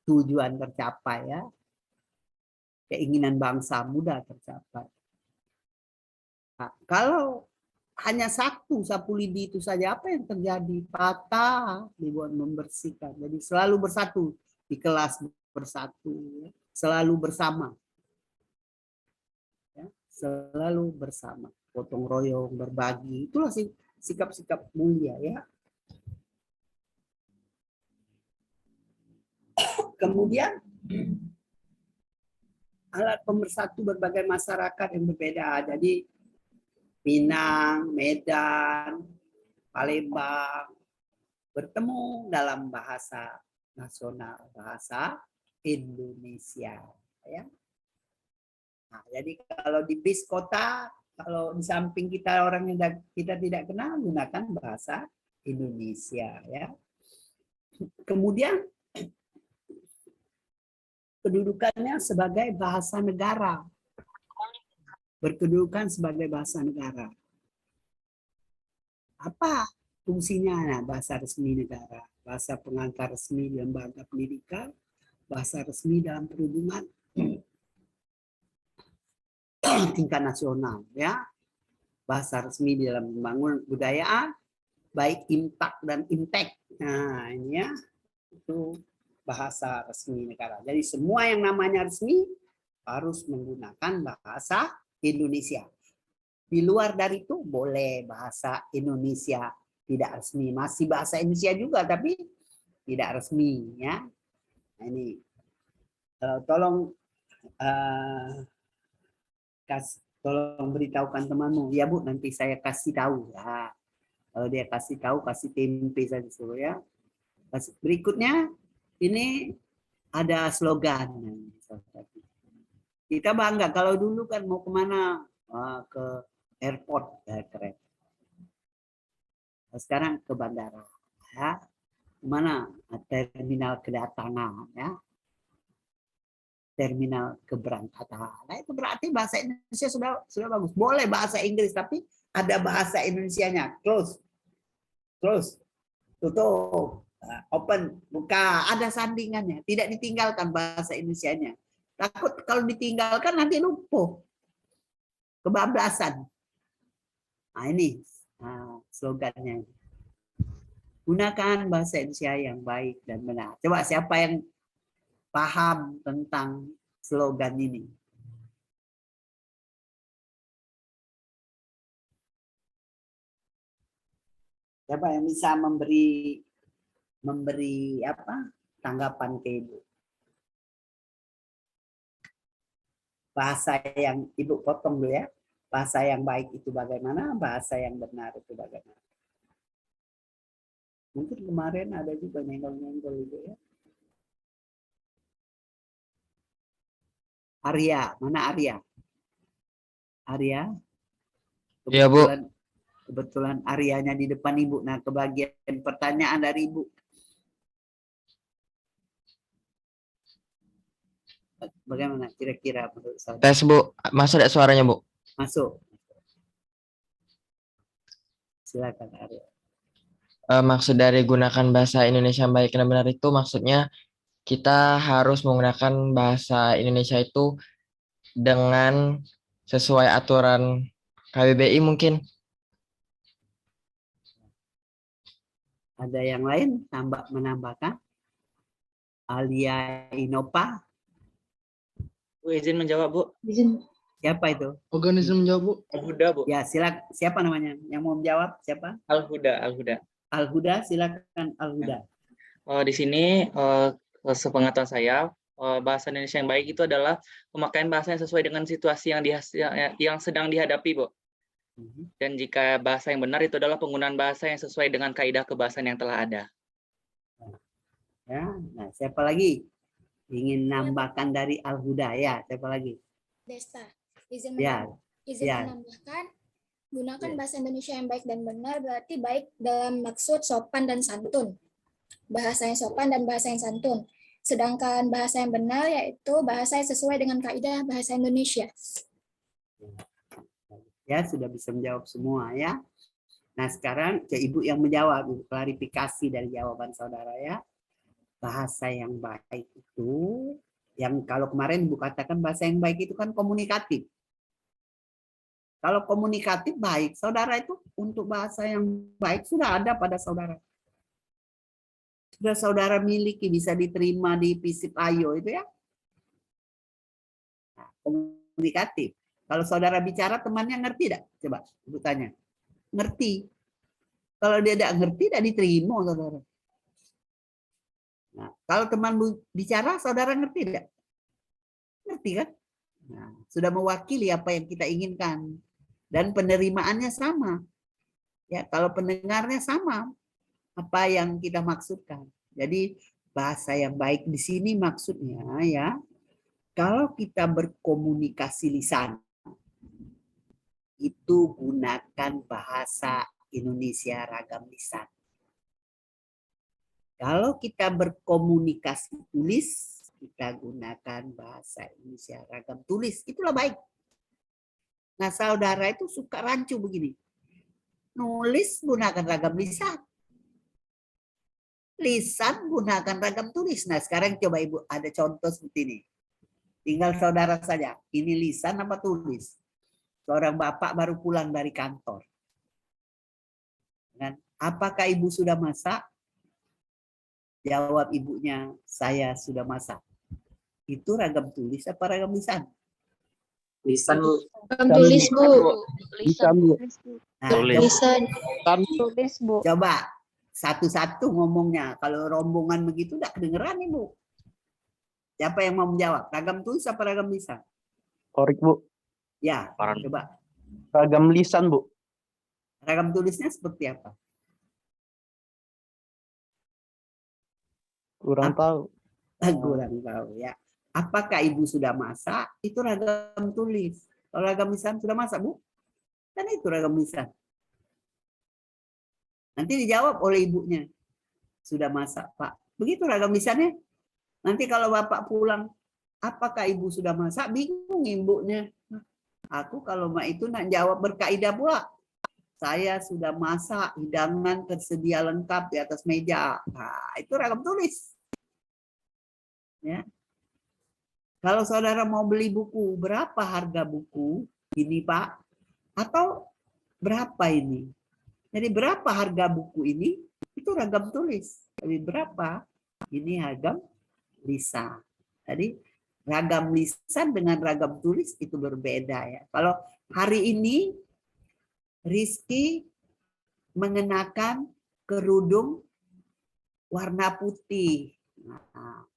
tujuan tercapai ya. Keinginan bangsa mudah tercapai. Nah, kalau hanya satu sapu lidi itu saja, apa yang terjadi? Patah dibuat membersihkan. Jadi selalu bersatu di kelas, bersatu, ya. Selalu bersama, ya. Selalu bersama, gotong royong, berbagi. Itulah sikap-sikap mulia ya. Kemudian alat pemersatu berbagai masyarakat yang berbeda. Jadi Pinang, Medan, Palembang bertemu dalam bahasa nasional, bahasa Indonesia. Ya. Nah, jadi kalau di bis kota, kalau di samping kita orang yang kita tidak kenal, gunakan bahasa Indonesia. Ya. Kemudian kedudukannya sebagai bahasa negara. Berkedudukan sebagai bahasa negara. Apa fungsinya? Nah, bahasa resmi negara, bahasa pengantar resmi di lembaga pendidikan, bahasa resmi dalam perhubungan tingkat nasional, ya. Bahasa resmi di dalam membangun budayaan, baik impak dan imtek. Nah, ini ya, itu bahasa resmi negara. Jadi semua yang namanya resmi harus menggunakan bahasa Indonesia. Di luar dari itu boleh bahasa Indonesia tidak resmi, masih bahasa Indonesia juga tapi tidak resmi, ya. Nah, ini tolong tolong beritahukan temanmu, ya Bu, nanti saya kasih tahu. Ya. Kalau dia kasih tahu, kasih tempe saja suruh, ya. Berikutnya ini ada slogan. Kita bangga kalau dulu kan mau kemana, ke airport, ya, keren. Sekarang ke bandara, ya. Kemana? Terminal kedatangan, ya. Terminal keberangkatan. Nah, itu berarti bahasa Indonesia sudah bagus. Boleh bahasa Inggris tapi ada bahasa Indonesianya. Close, tutup, open, buka. Ada sandingannya. Tidak ditinggalkan bahasa Indonesianya. Takut kalau ditinggalkan nanti lumpuh, kebablasan. Nah, ini slogannya. Gunakan bahasa Indonesia yang baik dan benar. Coba siapa yang paham tentang slogan ini? Siapa yang bisa memberi apa tanggapan ke Ibu? Bahasa yang Ibu potong dulu, ya. Bahasa yang baik itu bagaimana? Bahasa yang benar itu bagaimana? Mungkin kemarin ada juga nyenggol-nyenggol itu, ya. Arya, mana Arya? Arya? Iya, Bu. Kebetulan Aryanya di depan Ibu. Nah, kebagian pertanyaan dari Ibu. Bagaimana kira-kira menurut saya? Tes, Bu. Masuk ada suaranya, Bu? Masuk. Silakan Arya. Maksud dari gunakan bahasa Indonesia yang baik dan benar itu maksudnya kita harus menggunakan bahasa Indonesia itu dengan sesuai aturan KBBI mungkin. Ada yang lain menambahkan? Alia Inopa. Bu, izin menjawab, Bu. Izin. Siapa itu? Organisme menjawab, Bu. Al-Huda, Bu. Ya, silakan. Siapa namanya? Yang mau menjawab siapa? Al-Huda. Al-Huda, silakan Al-Huda. Di sini sepengetahuan saya, bahasa Indonesia yang baik itu adalah pemakaian bahasa yang sesuai dengan situasi yang sedang dihadapi, Bu. Dan jika bahasa yang benar itu adalah penggunaan bahasa yang sesuai dengan kaidah kebahasaan yang telah ada. Ya, nah siapa lagi ingin nambahkan dari Al-Huda? Ya, siapa lagi? Desta, izin Ya, menambahkan, gunakan bahasa Indonesia yang baik dan benar berarti baik dalam maksud sopan dan santun. Bahasa yang sopan dan bahasa yang santun. Sedangkan bahasa yang benar yaitu bahasa yang sesuai dengan kaidah bahasa Indonesia. Ya, sudah bisa menjawab semua, ya. Nah, sekarang ke Ibu yang menjawab, Ibu klarifikasi dari jawaban saudara, ya. Bahasa yang baik itu, yang kalau kemarin Ibu katakan bahasa yang baik itu kan komunikatif. Kalau komunikatif baik, saudara itu untuk bahasa yang baik sudah ada pada saudara. Sudah saudara miliki, bisa diterima di FISIP Ayo itu, ya. Nah, komunikatif. Kalau saudara bicara, temannya ngerti tidak? Coba Ibu tanya. Ngerti. Kalau dia tidak ngerti, tidak diterima, saudara. Nah, kalau teman bicara, saudara ngerti tidak? Ngerti kan? Nah, sudah mewakili apa yang kita inginkan dan penerimaannya sama. Ya, kalau pendengarnya sama apa yang kita maksudkan. Jadi bahasa yang baik di sini maksudnya ya, kalau kita berkomunikasi lisan itu gunakan bahasa Indonesia ragam lisan. Kalau kita berkomunikasi tulis, kita gunakan bahasa Indonesia ragam tulis. Itulah baik. Nah, saudara itu suka rancu begini. Nulis gunakan ragam lisan. Lisan gunakan ragam tulis. Nah, sekarang coba Ibu ada contoh seperti ini. Tinggal saudara saja. Ini lisan apa tulis? Seorang bapak baru pulang dari kantor. Dan apakah Ibu sudah masak? Jawab ibunya, saya sudah masak. Itu ragam tulis apa ragam lisan? Lisan, Bu. Tulis, Bu. Lisan, Bu. Nah, Tulis. Lisan. Tulis, Bu. coba satu-satu ngomongnya. Kalau rombongan begitu udah kedengeran Ibu. Siapa yang mau menjawab? Ragam tulis apa ragam lisan? Korik, Bu. Ya, Paran. coba. Ragam lisan, Bu. Ragam tulisnya seperti apa? Kurang tahu. Kurang tahu ya. Apakah Ibu sudah masak? Itu ragam tulis. Kalau ragam lisan sudah masak, Bu? Kan itu ragam lisan. Nanti dijawab oleh ibunya. Sudah masak, Pak. Begitu ragam lisannya. Nanti kalau Bapak pulang, apakah Ibu sudah masak? Bingung ibunya. Aku kalau mak itu nak jawab berkaidah pula. Saya sudah masak, hidangan tersedia lengkap di atas meja. Nah, itu ragam tulis. Ya. Kalau saudara mau beli buku, berapa harga buku ini, Pak? Atau berapa ini? Jadi berapa harga buku ini? Itu ragam tulis. Tapi berapa? Ini ragam lisan. Jadi ragam lisan dengan ragam tulis itu berbeda ya. Kalau hari ini Rizky mengenakan kerudung warna putih. Nah,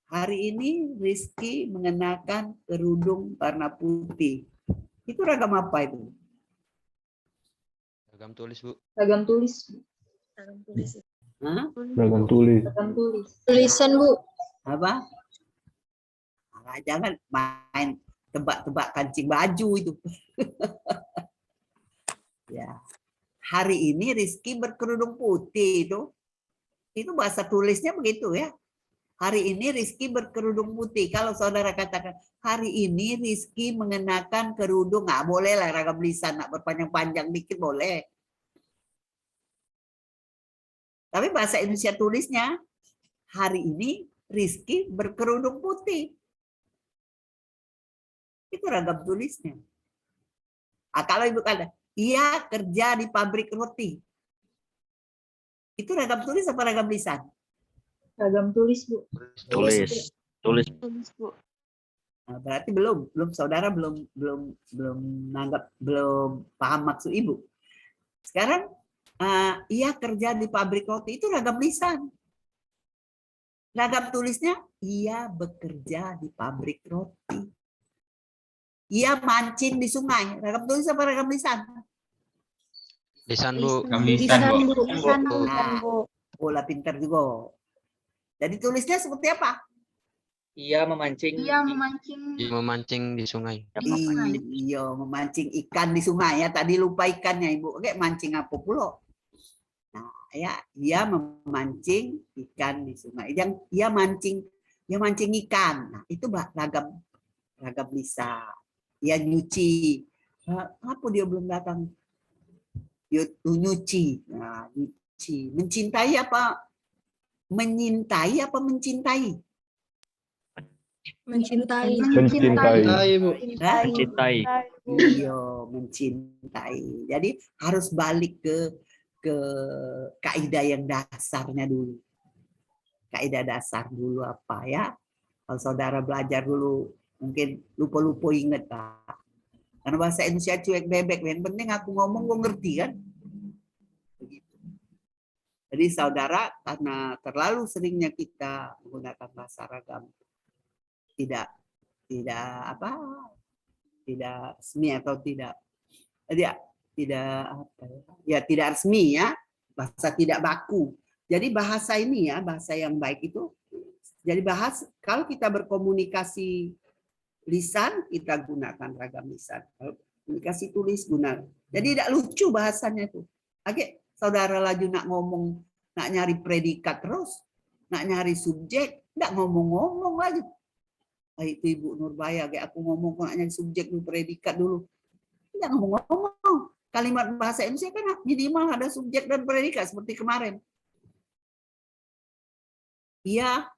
hari ini Rizky mengenakan kerudung warna putih. Itu ragam apa itu? Ragam tulis, Bu. Ragam tulis. Hah? Ragam tulis. Ragam tulis. Tulisan, Bu. Apa? Nah, jangan main tebak-tebak kancing baju itu. Ya. Hari ini Rizky berkerudung putih itu. Itu bahasa tulisnya begitu ya. Hari ini Rizky berkerudung putih. Kalau saudara katakan, hari ini Rizky mengenakan kerudung, nggak boleh lah ragam lisan, nak berpanjang-panjang dikit boleh. Tapi bahasa Indonesia tulisnya, hari ini Rizky berkerudung putih. Itu ragam tulisnya. Kalau Ibu kata, ia kerja di pabrik roti. Itu ragam tulis apa ragam lisan? Ragam tulis, Bu. Tulis. Tulis. Tulis, Bu. Nah, berarti belum saudara belum nanggap, belum paham maksud Ibu. Sekarang ia kerja di pabrik roti, itu ragam lisan. Ragam tulisnya ia bekerja di pabrik roti. Ia mancing di sungai. Ragam tulis apa ragam lisan? Lisan, Bu. Ragam lisan, Bu. Lisan, Bu. Nah, bola pintar juga. Jadi tulisnya seperti apa? Ia memancing. Ia memancing. Dia memancing di sungai. Iya, memancing ikan di sungai ya. Tadi lupa ikannya Ibu. Oke, mancing apa pula? Nah, ya, ia memancing ikan di sungai. Yang ia mancing ikan. Nah, itu ragam lisan. Ia nyuci. Apa dia belum datang? Dia nyuci. Nah, nyuci. Mencintai apa? Menyintai apa mencintai? Mencintai. Mencintai. Bu. Mencintai. Iya, mencintai. Jadi harus balik ke kaidah yang dasarnya dulu. Kaidah dasar dulu apa ya? Kalau saudara belajar dulu mungkin lupa-lupa inget Pak. Karena bahasa Indonesia cuek bebek, yang penting aku ngomong gue ngerti kan? Begitu. Jadi saudara, karena terlalu seringnya kita menggunakan bahasa ragam, tidak apa, tidak resmi atau tidak apa ya, tidak resmi ya, bahasa tidak baku. Jadi bahasa ini ya, bahasa yang baik itu, jadi kalau kita berkomunikasi lisan, kita gunakan ragam lisan. Kalau komunikasi tulis, gunakan. Jadi tidak lucu bahasanya itu. Oke, saudara laju nak ngomong, nak nyari predikat terus, nak nyari subjek, tidak ngomong-ngomong lagi. Itu Ibu Nurbaya, kayak aku ngomong, kok nak nyari subjek dulu, predikat dulu. Tidak ngomong-ngomong. Kalimat bahasa Indonesia kan minimal ada subjek dan predikat seperti kemarin. Ia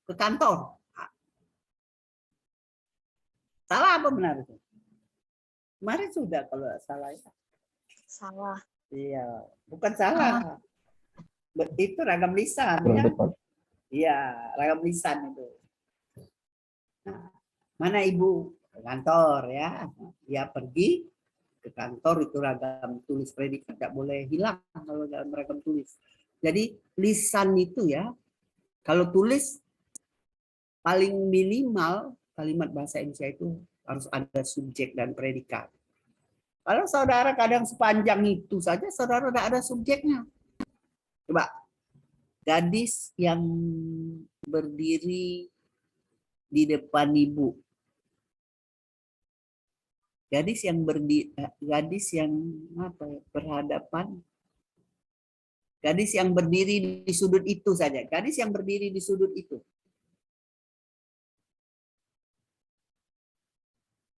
ke kantor. Salah apa benar itu? Kemarin sudah kalau salah ya. Salah. Iya, bukan salah. Itu ragam lisan ya. Iya, ragam lisan itu. Nah, mana Ibu? Ke kantor ya. Dia pergi ke kantor, itu ragam tulis predikat, tidak boleh hilang kalau dalam ragam tulis. Jadi lisan itu ya, kalau tulis paling minimal kalimat bahasa Indonesia itu harus ada subjek dan predikat. Kalau saudara kadang sepanjang itu saja saudara tidak ada subjeknya. Coba, gadis yang berdiri di depan ibu. Gadis yang apa ya, berhadapan, gadis yang berdiri di sudut itu saja, gadis yang berdiri di sudut itu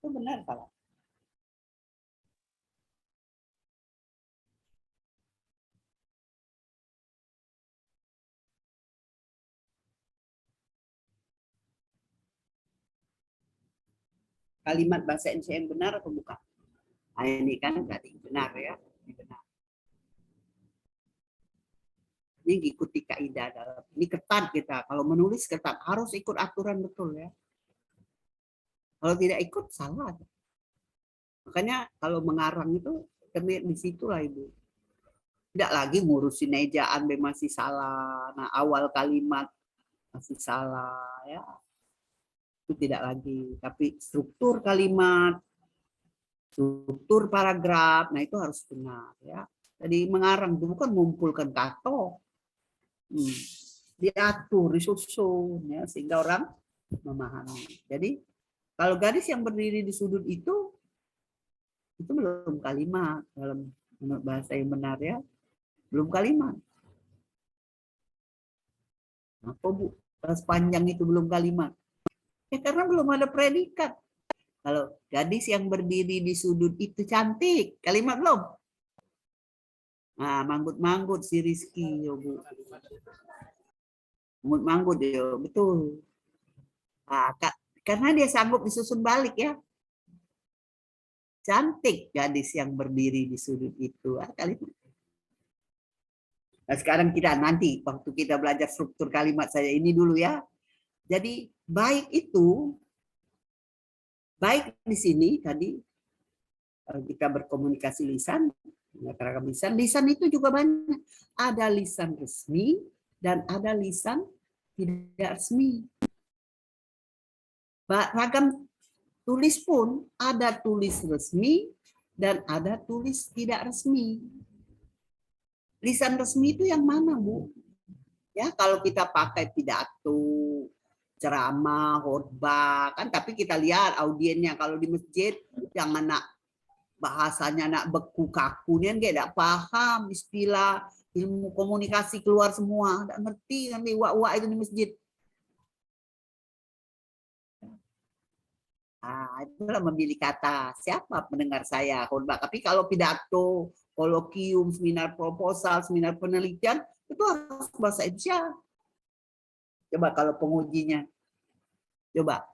benar salah? Kalimat bahasa Indonesia yang benar atau bukan? Nah, ini kan tadi benar ya, ini benar. Ini ikuti kaidah dalam. Ini ketat kita. Kalau menulis ketat, harus ikut aturan betul ya. Kalau tidak ikut salah. Makanya kalau mengarang itu di situlah Ibu. Tidak lagi ngurusin ejaan masih salah. Nah, awal kalimat masih salah ya. Itu tidak lagi, tapi struktur kalimat, struktur paragraf, nah itu harus benar ya. Jadi mengarang itu bukan mengumpulkan kata, diatur, disusun ya, sehingga orang memahami. Jadi kalau gadis yang berdiri di sudut itu belum kalimat dalam menurut bahasa yang benar ya, belum kalimat. Apa Bu? Sepanjang itu belum kalimat. Ya karena belum ada predikat. Kalau gadis yang berdiri di sudut itu cantik, kalimat belum? Nah, manggut-manggut si Rizky, yo Bu. Manggut-manggut yo, betul. Nah, karena dia sanggup disusun balik ya. Cantik gadis yang berdiri di sudut itu. Kalimat. Nah, sekarang kita nanti waktu kita belajar struktur kalimat saya ini dulu ya. Jadi baik itu, baik di sini tadi kita berkomunikasi lisan, lisan itu juga banyak. Ada lisan resmi dan ada lisan tidak resmi. Ragam tulis pun ada tulis resmi dan ada tulis tidak resmi. Lisan resmi itu yang mana Bu? Ya kalau kita pakai pidato, ceramah, khotbah kan, tapi kita lihat audiennya. Kalau di masjid jangan nak bahasanya nak beku kaku, dia enggak paham istilah ilmu komunikasi keluar semua, enggak ngerti kan wak-wak itu di masjid. Nah, itulah memilih kata siapa pendengar saya khotbah. Tapi kalau pidato, kolokium, seminar proposal, seminar penelitian itu harus bahasa Indonesia. Coba kalau pengujinya, coba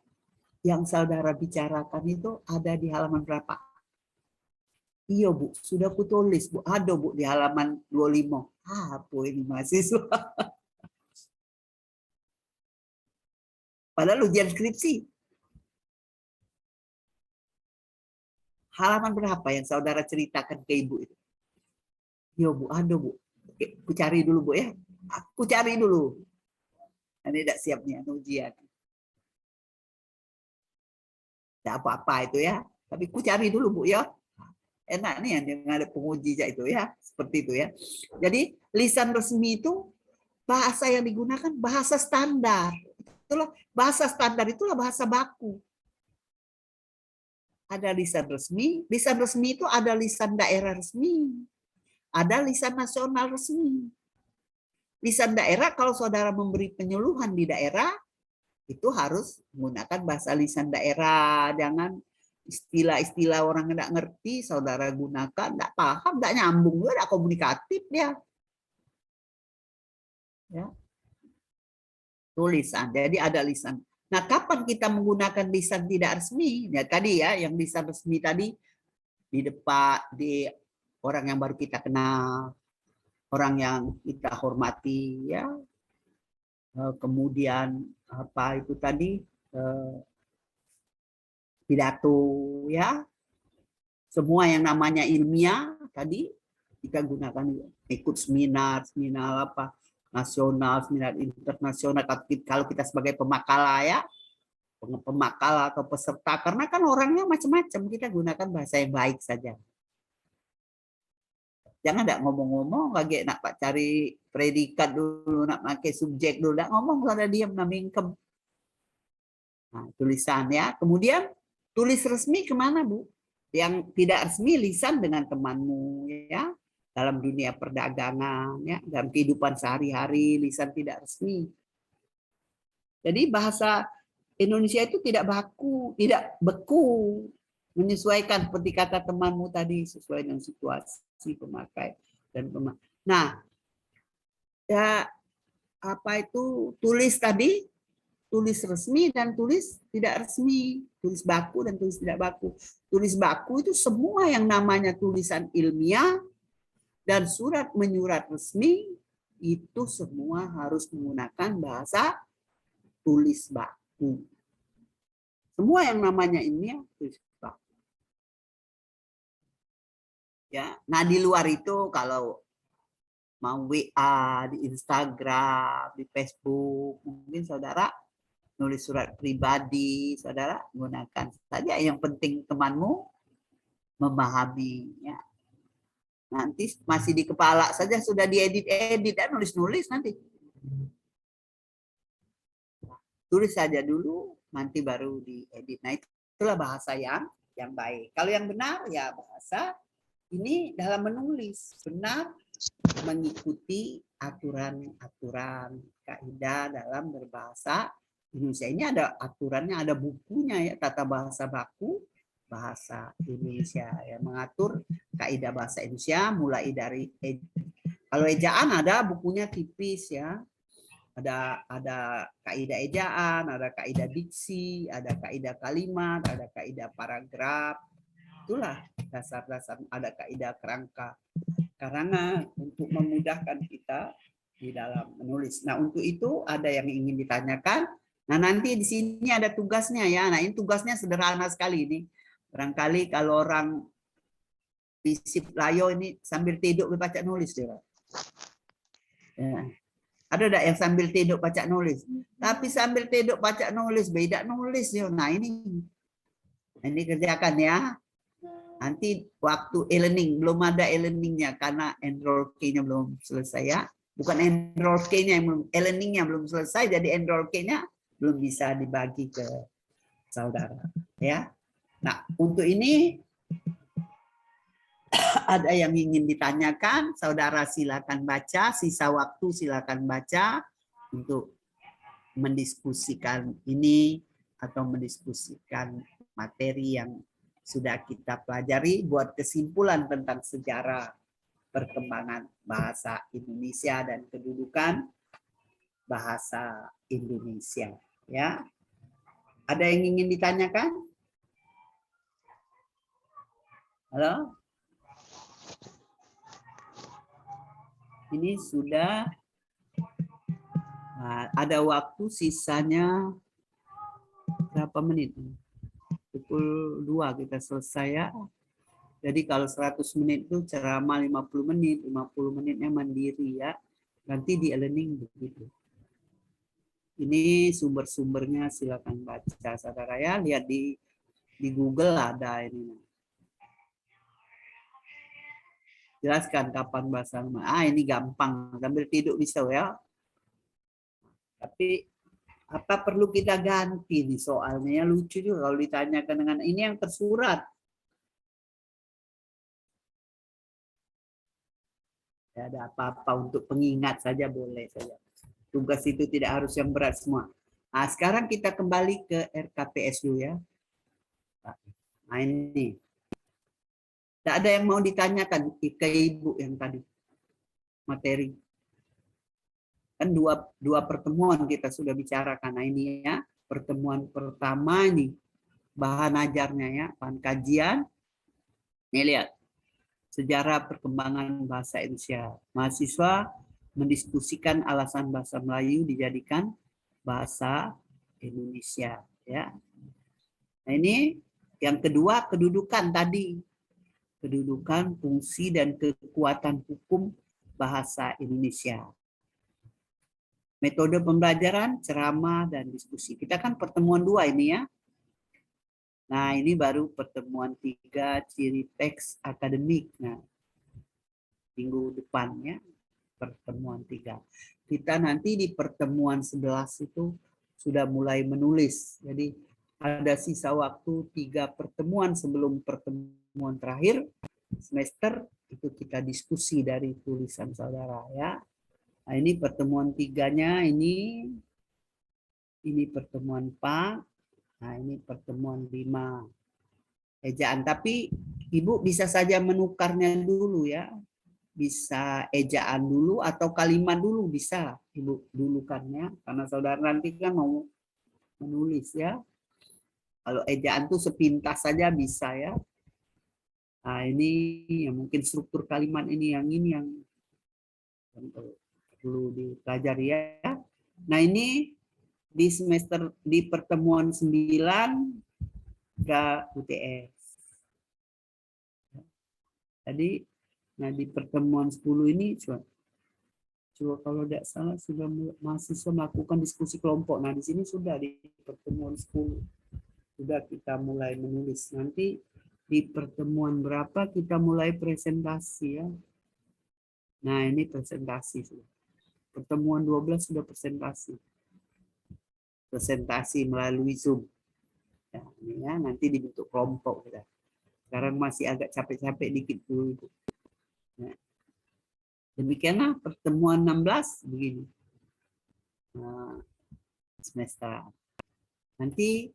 yang saudara bicarakan itu ada di halaman berapa? Iya Bu, sudah kutulis Bu, ada Bu di halaman 25. Apa ini mahasiswa? Padahal ujian skripsi. Halaman berapa yang saudara ceritakan ke Ibu itu? Iya Bu, ada Bu. Oke, aku cari dulu Bu ya. Aku cari dulu. Ini tidak siapnya ujian. Tidak apa-apa itu ya. Tapi ku cari dulu Bu ya. Enak nih yang ada penguji itu ya. Seperti itu ya. Jadi lisan resmi itu bahasa yang digunakan bahasa standar. Itulah bahasa standar, itulah bahasa baku. Ada lisan resmi itu ada lisan daerah resmi. Ada lisan nasional resmi. Lisan daerah kalau saudara memberi penyuluhan di daerah, itu harus menggunakan bahasa lisan daerah. Jangan istilah-istilah orang tidak ngerti, saudara gunakan, tidak paham, tidak nyambung, tidak komunikatif dia. Ya. Tulisan, jadi ada lisan. Nah, kapan kita menggunakan lisan tidak resmi? Ya tadi ya, yang lisan resmi tadi di depan, di orang yang baru kita kenal, orang yang kita hormati, ya. Kemudian apa itu tadi, pidato, ya. Semua yang namanya ilmiah tadi kita gunakan, ikut seminar apa nasional, seminar internasional. Kalau kita sebagai pemakala ya, pemakala atau peserta, karena kan orangnya macam-macam, kita gunakan bahasa yang baik saja. Jangan tidak ngomong-ngomong lagi nak pak cari predikat dulu, nak pakai subjek dulu, tidak ngomong, sudah diam, namingkem. Nah, tulisan ya. Kemudian tulis resmi kemana Bu? Yang tidak resmi lisan dengan temanmu ya. Dalam dunia perdagangan, ya, dalam kehidupan sehari-hari, lisan tidak resmi. Jadi bahasa Indonesia itu tidak baku, tidak beku, menyesuaikan seperti kata temanmu tadi, sesuai dengan situasi pemakai dan pemakai. Nah, ya apa itu tulis tadi, tulis resmi dan tulis tidak resmi, tulis baku dan tulis tidak baku. Tulis baku itu semua yang namanya tulisan ilmiah dan surat menyurat resmi itu semua harus menggunakan bahasa tulis baku. Semua yang namanya ilmiah tulis baku. Ya, nah di luar itu kalau mau WA di Instagram, di Facebook, mungkin saudara nulis surat pribadi, saudara gunakan saja. Yang penting temanmu memahami, ya. Nanti masih di kepala saja sudah diedit-edit dan nulis-nulis nanti. Tulis saja dulu, nanti baru diedit. Nah, itulah bahasa yang baik. Kalau yang benar ya bahasa ini dalam menulis, benar mengikuti aturan-aturan kaidah dalam berbahasa Indonesia. Ini ada aturannya, ada bukunya ya, tata bahasa baku bahasa Indonesia yang mengatur kaidah bahasa Indonesia mulai dari kalau ejaan ada bukunya tipis ya. Ada kaidah ejaan, ada kaidah diksi, ada kaidah kalimat, ada kaidah paragraf. Itulah dasar-dasar, ada kaidah kerangka. Karena untuk memudahkan kita di dalam menulis. Nah, untuk itu ada yang ingin ditanyakan. Nah, nanti di sini ada tugasnya ya. Nah, ini tugasnya sederhana sekali ini. Barangkali kalau orang visip layo ini sambil tidur baca nulis dia. Ya. Ada enggak yang sambil tidur baca nulis? Tapi sambil tidur baca nulis beda nulis ya. Nah, ini kerjakan ya. Nanti waktu e-learning belum ada e-learningnya karena enroll key-nya belum selesai ya. Bukan enroll key-nya yang belum, e-learningnya belum selesai, jadi enroll key-nya belum bisa dibagi ke saudara ya. Nah, untuk ini ada yang ingin ditanyakan, saudara silakan baca, sisa waktu silakan baca untuk mendiskusikan ini atau mendiskusikan materi yang sudah kita pelajari buat kesimpulan tentang sejarah perkembangan bahasa Indonesia dan kedudukan bahasa Indonesia ya. Ada yang ingin ditanyakan? Halo? Ini sudah ada waktu sisanya berapa menit? Pukul 2 kita selesai ya. Jadi kalau 100 menit itu ceramah 50 menit, 50 menitnya mandiri ya. Nanti di e-learning begitu. Ini sumber-sumbernya silakan baca saudara ya, lihat di Di Google ada ini. Jelaskan kapan bahasa. Ini gampang, sambil tidur bisa ya. Tapi apa perlu kita ganti nih soalnya? Lucu juga kalau ditanyakan dengan ini yang tersurat. Ya, ada apa-apa untuk pengingat saja boleh saja. Tugas itu tidak harus yang berat semua. Nah, sekarang kita kembali ke RKPS dulu ya. Nah ini. Tidak ada yang mau ditanyakan ke Ibu yang tadi. Materi. Kan dua pertemuan kita sudah bicarakan. Nah ini ya. Pertemuan pertama ini. Bahan ajarnya ya. Bahan kajian. Nih lihat. Sejarah perkembangan bahasa Indonesia. Mahasiswa mendiskusikan alasan bahasa Melayu dijadikan bahasa Indonesia. Ya. Nah ini yang kedua kedudukan tadi. Kedudukan, fungsi, dan kekuatan hukum bahasa Indonesia. Metode pembelajaran, ceramah, dan diskusi. Kita kan pertemuan 2 ini ya. Nah, ini baru pertemuan 3 ciri teks akademik. Nah, minggu depan ya, pertemuan 3. Kita nanti di pertemuan 11 itu sudah mulai menulis. Jadi ada sisa waktu 3 pertemuan sebelum pertemuan terakhir semester itu kita diskusi dari tulisan saudara ya. Nah, ini pertemuan 3-nya ini pertemuan 4. Nah, ini pertemuan 5 ejaan. Tapi Ibu bisa saja menukarnya dulu ya. Bisa ejaan dulu atau kalimat dulu bisa Ibu dulukannya. Karena saudara nanti kan mau menulis ya. Kalau ejaan tuh sepintas saja bisa ya. Nah, ini yang mungkin struktur kalimat ini yang perlu dipelajari ya. Nah, ini di semester di pertemuan 9 ke UTS. Tadi nah di pertemuan 10 ini coba kalau tidak salah sudah mahasiswa melakukan diskusi kelompok. Nah, di sini sudah di pertemuan 10 sudah kita mulai menulis. Nanti di pertemuan berapa kita mulai presentasi ya. Nah, ini presentasi sudah. Pertemuan 12 sudah presentasi. Presentasi melalui Zoom. Ya, ini ya, nanti dibentuk kelompok kita. Sekarang masih agak capek-capek dikit dulu. Ya. Demikianlah pertemuan 16 begini. Nah, semester. Nanti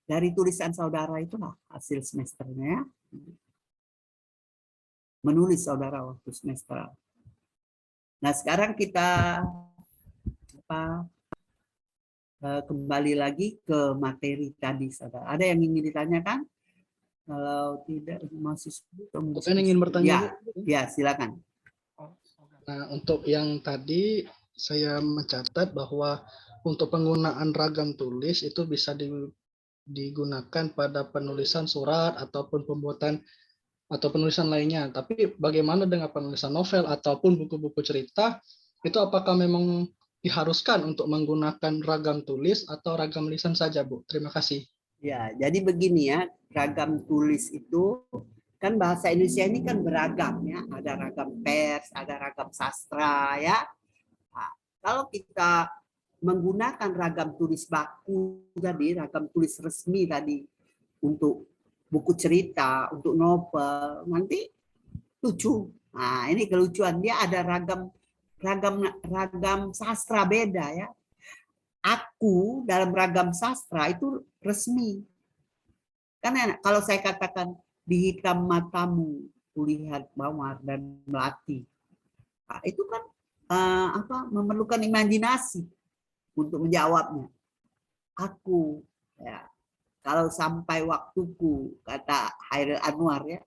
dari tulisan saudara itulah hasil semesternya. Menulis saudara waktu semester. Nah, sekarang kita kembali lagi ke materi tadi, saudara. Ada yang ingin ditanyakan? Kalau tidak, masih saya ingin bertanya. Ya, silakan. Nah, untuk yang tadi saya mencatat bahwa untuk penggunaan ragam tulis itu bisa digunakan pada penulisan surat ataupun pembuatan atau penulisan lainnya. Tapi bagaimana dengan penulisan novel ataupun buku-buku cerita? Itu apakah memang diharuskan untuk menggunakan ragam tulis atau ragam lisan saja, Bu? Terima kasih. Ya, jadi begini ya, ragam tulis itu kan bahasa Indonesia ini kan beragam ya, ada ragam pers, ada ragam sastra ya. Nah, kalau kita menggunakan ragam tulis baku tadi, ragam tulis resmi tadi untuk buku cerita, untuk novel, nanti lucu. Nah, ini kelucuan, dia ada ragam sastra beda ya. Aku dalam ragam sastra itu resmi. Karena kalau saya katakan di hitam matamu kulihat mawar dan melati, nah, itu kan memerlukan imajinasi untuk menjawabnya. Aku ya, kalau sampai waktuku, kata Hairil Anwar ya,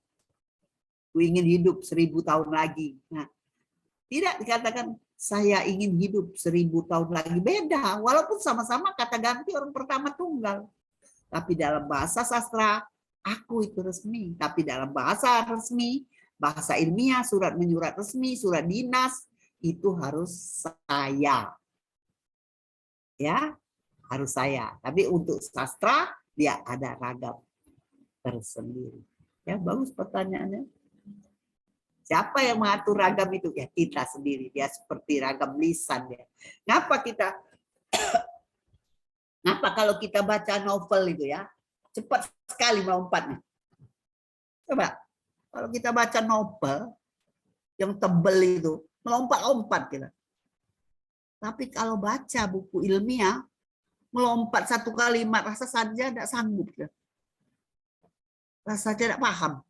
aku ingin hidup 1000 tahun lagi. Nah, tidak dikatakan saya ingin hidup 1000 tahun lagi, beda. Walaupun sama-sama kata ganti orang pertama tunggal. Tapi dalam bahasa sastra, aku itu resmi. Tapi dalam bahasa resmi, bahasa ilmiah, surat menyurat resmi, surat dinas, itu harus saya. Ya, harus saya. Tapi untuk sastra, dia ada ragam. tersendiri. Ya, bagus pertanyaannya. Siapa yang mengatur ragam itu? Ya kita sendiri. Dia seperti ragam lisan ya. Ngapa kalau kita baca novel itu ya, cepat sekali melompatnya. Coba, kalau kita baca novel yang tebel itu, melompat-lompat kita. Tapi kalau baca buku ilmiah, melompat satu kalimat, rasa saja tidak sanggup. Rasa tidak paham.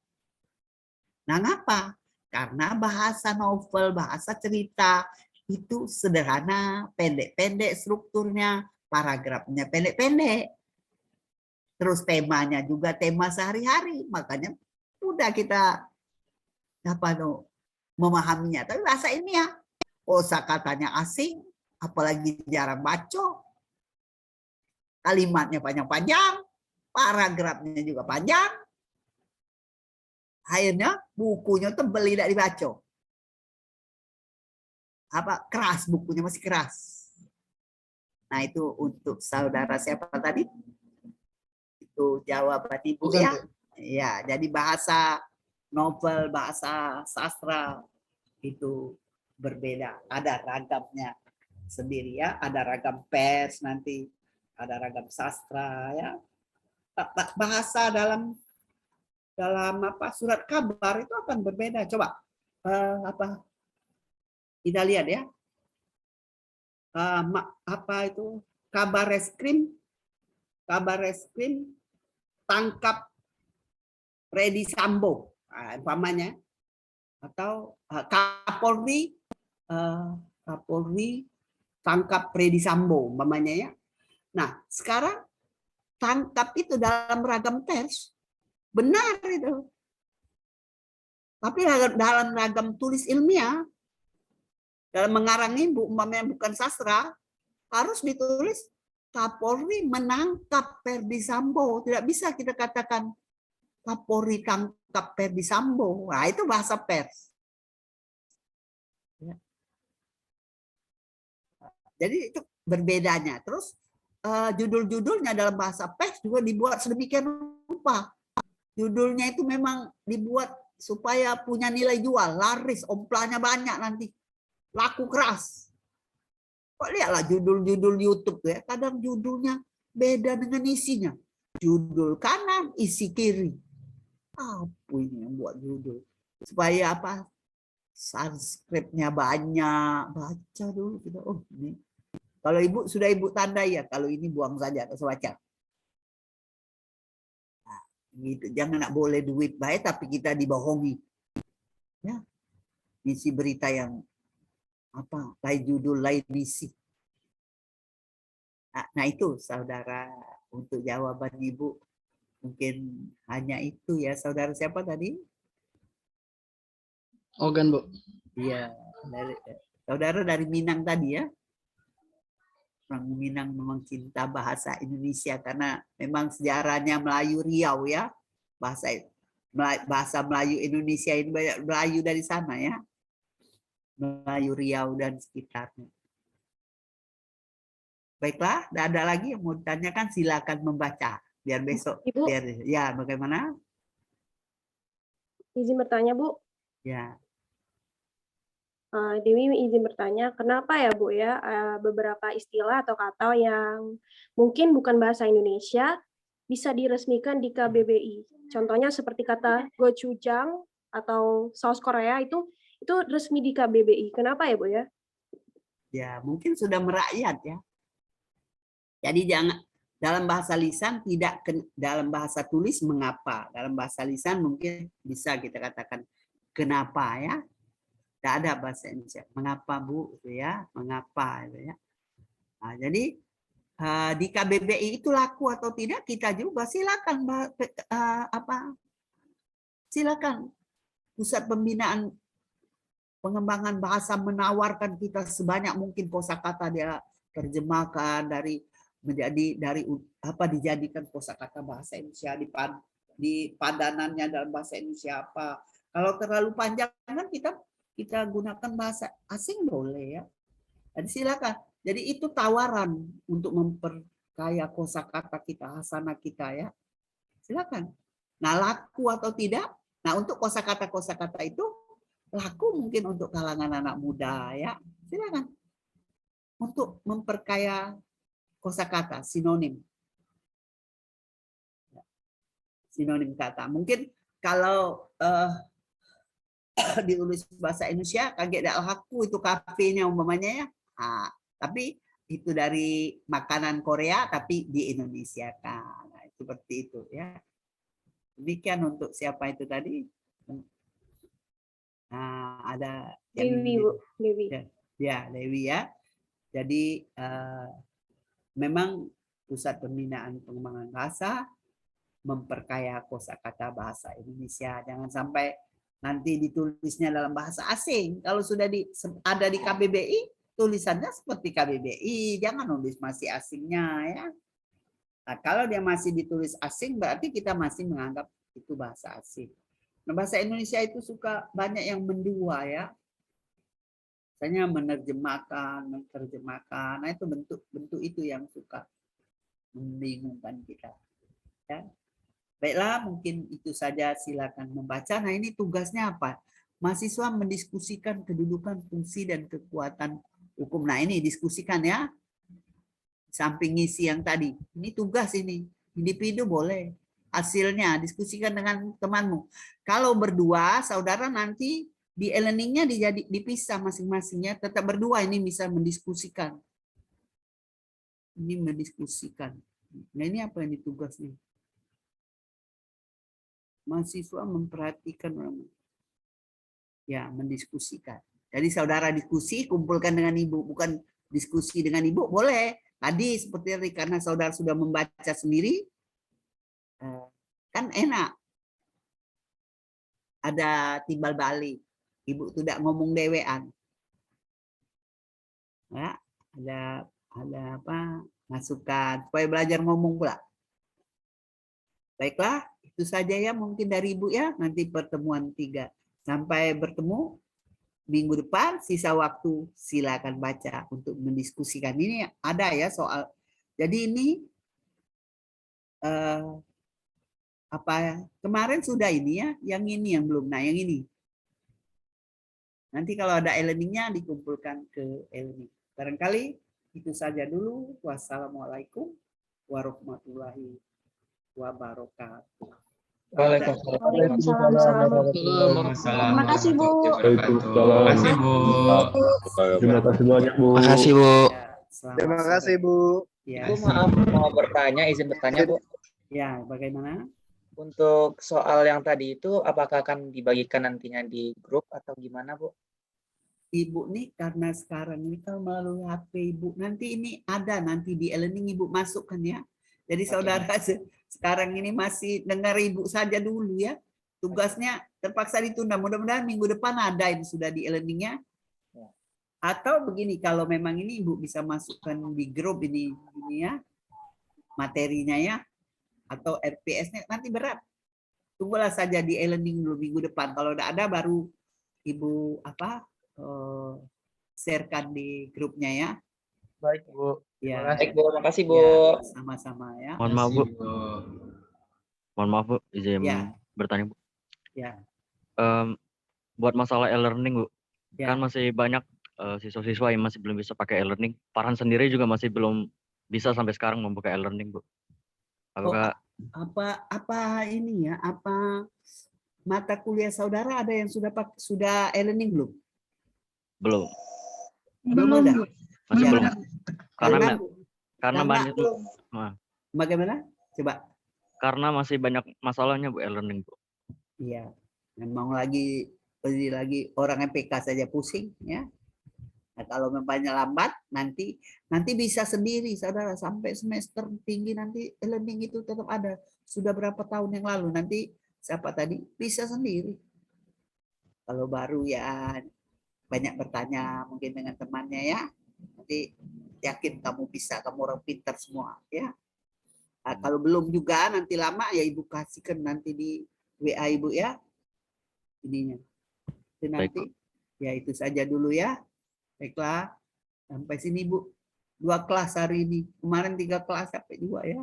Nah, ngapa? Karena bahasa novel, bahasa cerita, itu sederhana, pendek-pendek strukturnya, paragrafnya pendek-pendek. Terus temanya juga tema sehari-hari, makanya mudah kita memahaminya. Tapi bahasa ilmiah, kosakatanya asing, apalagi jarang baca, kalimatnya panjang-panjang, paragrafnya juga panjang, akhirnya bukunya tebal tidak dibaca. Keras, bukunya masih keras. Nah, itu untuk saudara siapa tadi? Itu jawaban Ibu ya. Ya, jadi bahasa novel, bahasa sastra itu berbeda. Ada ragamnya sendiri ya. Ada ragam pers nanti, ada ragam sastra ya. Bahasa dalam surat kabar itu akan berbeda. Coba kita lihat ya. Itu kabar reskrim tangkap Freddy Sambo, umpamanya, atau Kapolri tangkap Freddy Sambo, umpamanya ya. Nah, sekarang tangkap itu dalam ragam pers, benar itu. Tapi dalam ragam tulis ilmiah, dalam mengarang ibu, umpamanya bukan sastra, harus ditulis Kapolri menangkap Ferdi Sambo. Tidak bisa kita katakan Kapolri tangkap Ferdi Sambo. Nah, itu bahasa pers. Ya. Jadi itu berbedanya. Terus judul-judulnya dalam bahasa pers juga dibuat sedemikian rupa. Judulnya itu memang dibuat supaya punya nilai jual, laris, omplanya banyak nanti. Laku keras. Kok lihatlah judul-judul YouTube ya, kadang judulnya beda dengan isinya. Judul kanan, isi kiri. Apa ini yang buat judul? Supaya apa? Transkripnya banyak. Baca dulu kita. Oh, ini. Kalau Ibu sudah Ibu tandai ya, kalau ini buang saja atau sebaca. Nah, gitu. Jangan nak boleh duit baik tapi kita dibohongi. Ya. Isi berita yang lain judul, lain isi. Nah, itu saudara, untuk jawaban Ibu mungkin hanya itu ya. Saudara siapa tadi? Ogan, Bu. Iya, saudara dari Minang tadi ya. Orang Minang memang cinta bahasa Indonesia karena memang sejarahnya Melayu Riau ya. Bahasa Melayu Indonesia ini banyak Melayu dari sana ya. Melayu Riau dan sekitarnya. Baiklah, tidak ada lagi yang mau ditanyakan, silakan membaca biar besok. Ibu, ya, bagaimana? izin bertanya, Bu. Ya. Dewi izin bertanya, kenapa ya Bu ya beberapa istilah atau kata yang mungkin bukan bahasa Indonesia bisa diresmikan di KBBI? Contohnya seperti kata gochujang atau saus Korea itu resmi di KBBI. Kenapa ya Bu ya? Ya, mungkin sudah merakyat ya. Jadi jangan dalam bahasa lisan tidak dalam bahasa tulis mengapa. Dalam bahasa lisan mungkin bisa kita katakan kenapa ya. Tidak ada bahasa Indonesia. Mengapa Bu itu ya? Mengapa itu ya. Nah, jadi di KBBI itu laku atau tidak kita juga silakan silakan pusat pembinaan pengembangan bahasa menawarkan kita sebanyak mungkin kosakata dia terjemahkan dijadikan kosakata bahasa Indonesia di padanannya dalam bahasa Indonesia apa. Kalau terlalu panjang kan kita gunakan bahasa asing boleh ya. Jadi silakan. Jadi itu tawaran untuk memperkaya kosakata kita, hasana kita ya. Silakan. Nah, laku atau tidak? Nah, untuk kosakata itu laku mungkin untuk kalangan anak muda ya. Silakan. Untuk memperkaya kosakata, sinonim. Sinonim kata. Mungkin kalau ditulis bahasa Indonesia kaget dak laku itu kafenya umpamanya ya. Nah, tapi itu dari makanan Korea tapi di Indonesia kan. Nah, seperti itu ya. Demikian untuk siapa itu tadi? Nah, ada Dewi, Bu. Dewi. Ya, Dewi ya. Jadi memang pusat pembinaan pengembangan bahasa memperkaya kosakata bahasa Indonesia. Jangan sampai nanti ditulisnya dalam bahasa asing. Kalau sudah ada di KBBI, tulisannya seperti KBBI. Jangan nulis masih asingnya ya. Nah, kalau dia masih ditulis asing, berarti kita masih menganggap itu bahasa asing. Nah, bahasa Indonesia itu suka banyak yang mendua ya. Misalnya menerjemahkan, menerjemahkan. Nah, itu bentuk itu yang suka membingungkan kita. Ya. Baiklah, mungkin itu saja, silakan membaca. Nah, ini tugasnya apa? Mahasiswa mendiskusikan kedudukan, fungsi, dan kekuatan hukum. Nah, ini diskusikan ya. Samping ngisi yang tadi. Ini tugas ini. Individu boleh. Hasilnya diskusikan dengan temanmu. Kalau berdua, saudara nanti di e-learningnya dipisah masing-masingnya. Tetap berdua ini bisa mendiskusikan. Ini mendiskusikan. Nah, ini apa ini tugasnya? Mahasiswa memperhatikan orang. Ya, mendiskusikan. Jadi saudara diskusi, kumpulkan dengan ibu. Bukan diskusi dengan ibu, boleh. Tadi seperti tadi, karena saudara sudah membaca sendiri, kan enak. Ada timbal balik. Ibu tidak ngomong dewean. Ya, ada apa? Masukan supaya belajar ngomong pula. Baiklah, itu saja ya mungkin dari Ibu ya. Nanti pertemuan 3. Sampai bertemu minggu depan, sisa waktu silakan baca untuk mendiskusikan. Ini ada ya soal. Jadi ini kemarin sudah ini ya, yang ini yang belum. Nah, yang ini. Nanti kalau ada e-learningnya dikumpulkan ke e-learning. Barangkali itu saja dulu. Wassalamualaikum warahmatullahi wabarakatuh. Waalaikumsalam. Terima kasih, Bu. Terima kasih, Bu. Terima kasih banyak, Bu. Makasih, Bu. Terima kasih, Bu. Ya, Bu, maaf mau bertanya, izin bertanya, Bu. ya, bagaimana? Untuk soal yang tadi itu, apakah akan dibagikan nantinya di grup atau gimana, Bu? Ibu nih karena sekarang ini kalau melalui HP Ibu, nanti ini ada nanti di e-learning Ibu masukkan ya. Jadi saudara sekarang ini masih dengar Ibu saja dulu ya. Tugasnya terpaksa ditunda. Mudah-mudahan minggu depan ada ini sudah di e-learningnya. Atau begini, kalau memang ini Ibu bisa masukkan di grup ini ya, materinya ya, atau RPS-nya nanti berat. Tunggulah saja di e-learning dulu minggu depan. Kalau udah ada baru Ibu sharekan di grupnya ya. Baik, Bu. Ya. Baik, Bu. Makasih, Bu. Ya, sama-sama ya. Mohon maaf, Bu. Mohon maaf, Bu. Izin Ya. bertanya, Bu. Ya. Buat masalah e-learning, Bu. Ya. Kan masih banyak siswa-siswa yang masih belum bisa pakai e-learning. Farhan sendiri juga masih belum bisa sampai sekarang membuka e-learning, Bu. Apakah apa ini ya? Apa mata kuliah saudara ada yang sudah e-learning belum? belum? Belum ada. Masih Ya, belum. Karena banyak belum. Bagaimana? Coba. karena masih banyak masalahnya, Bu, e-learning, Bu. Iya. Memang lagi orang MPK saja pusing ya. Nah, kalau memangnya lambat nanti bisa sendiri saudara sampai semester tinggi nanti e-learning itu tetap ada. Sudah berapa tahun yang lalu nanti siapa tadi bisa sendiri. Kalau baru ya banyak bertanya mungkin dengan temannya ya. Nanti yakin kamu bisa, kamu orang pintar semua ya. Nah, kalau belum juga nanti lama ya Ibu kasihkan nanti di WA Ibu ya. Ininya. Itu nanti ya itu saja dulu ya. Baiklah, sampai sini Bu. 2 kelas hari ini. Kemarin 3 kelas sampai 2 ya.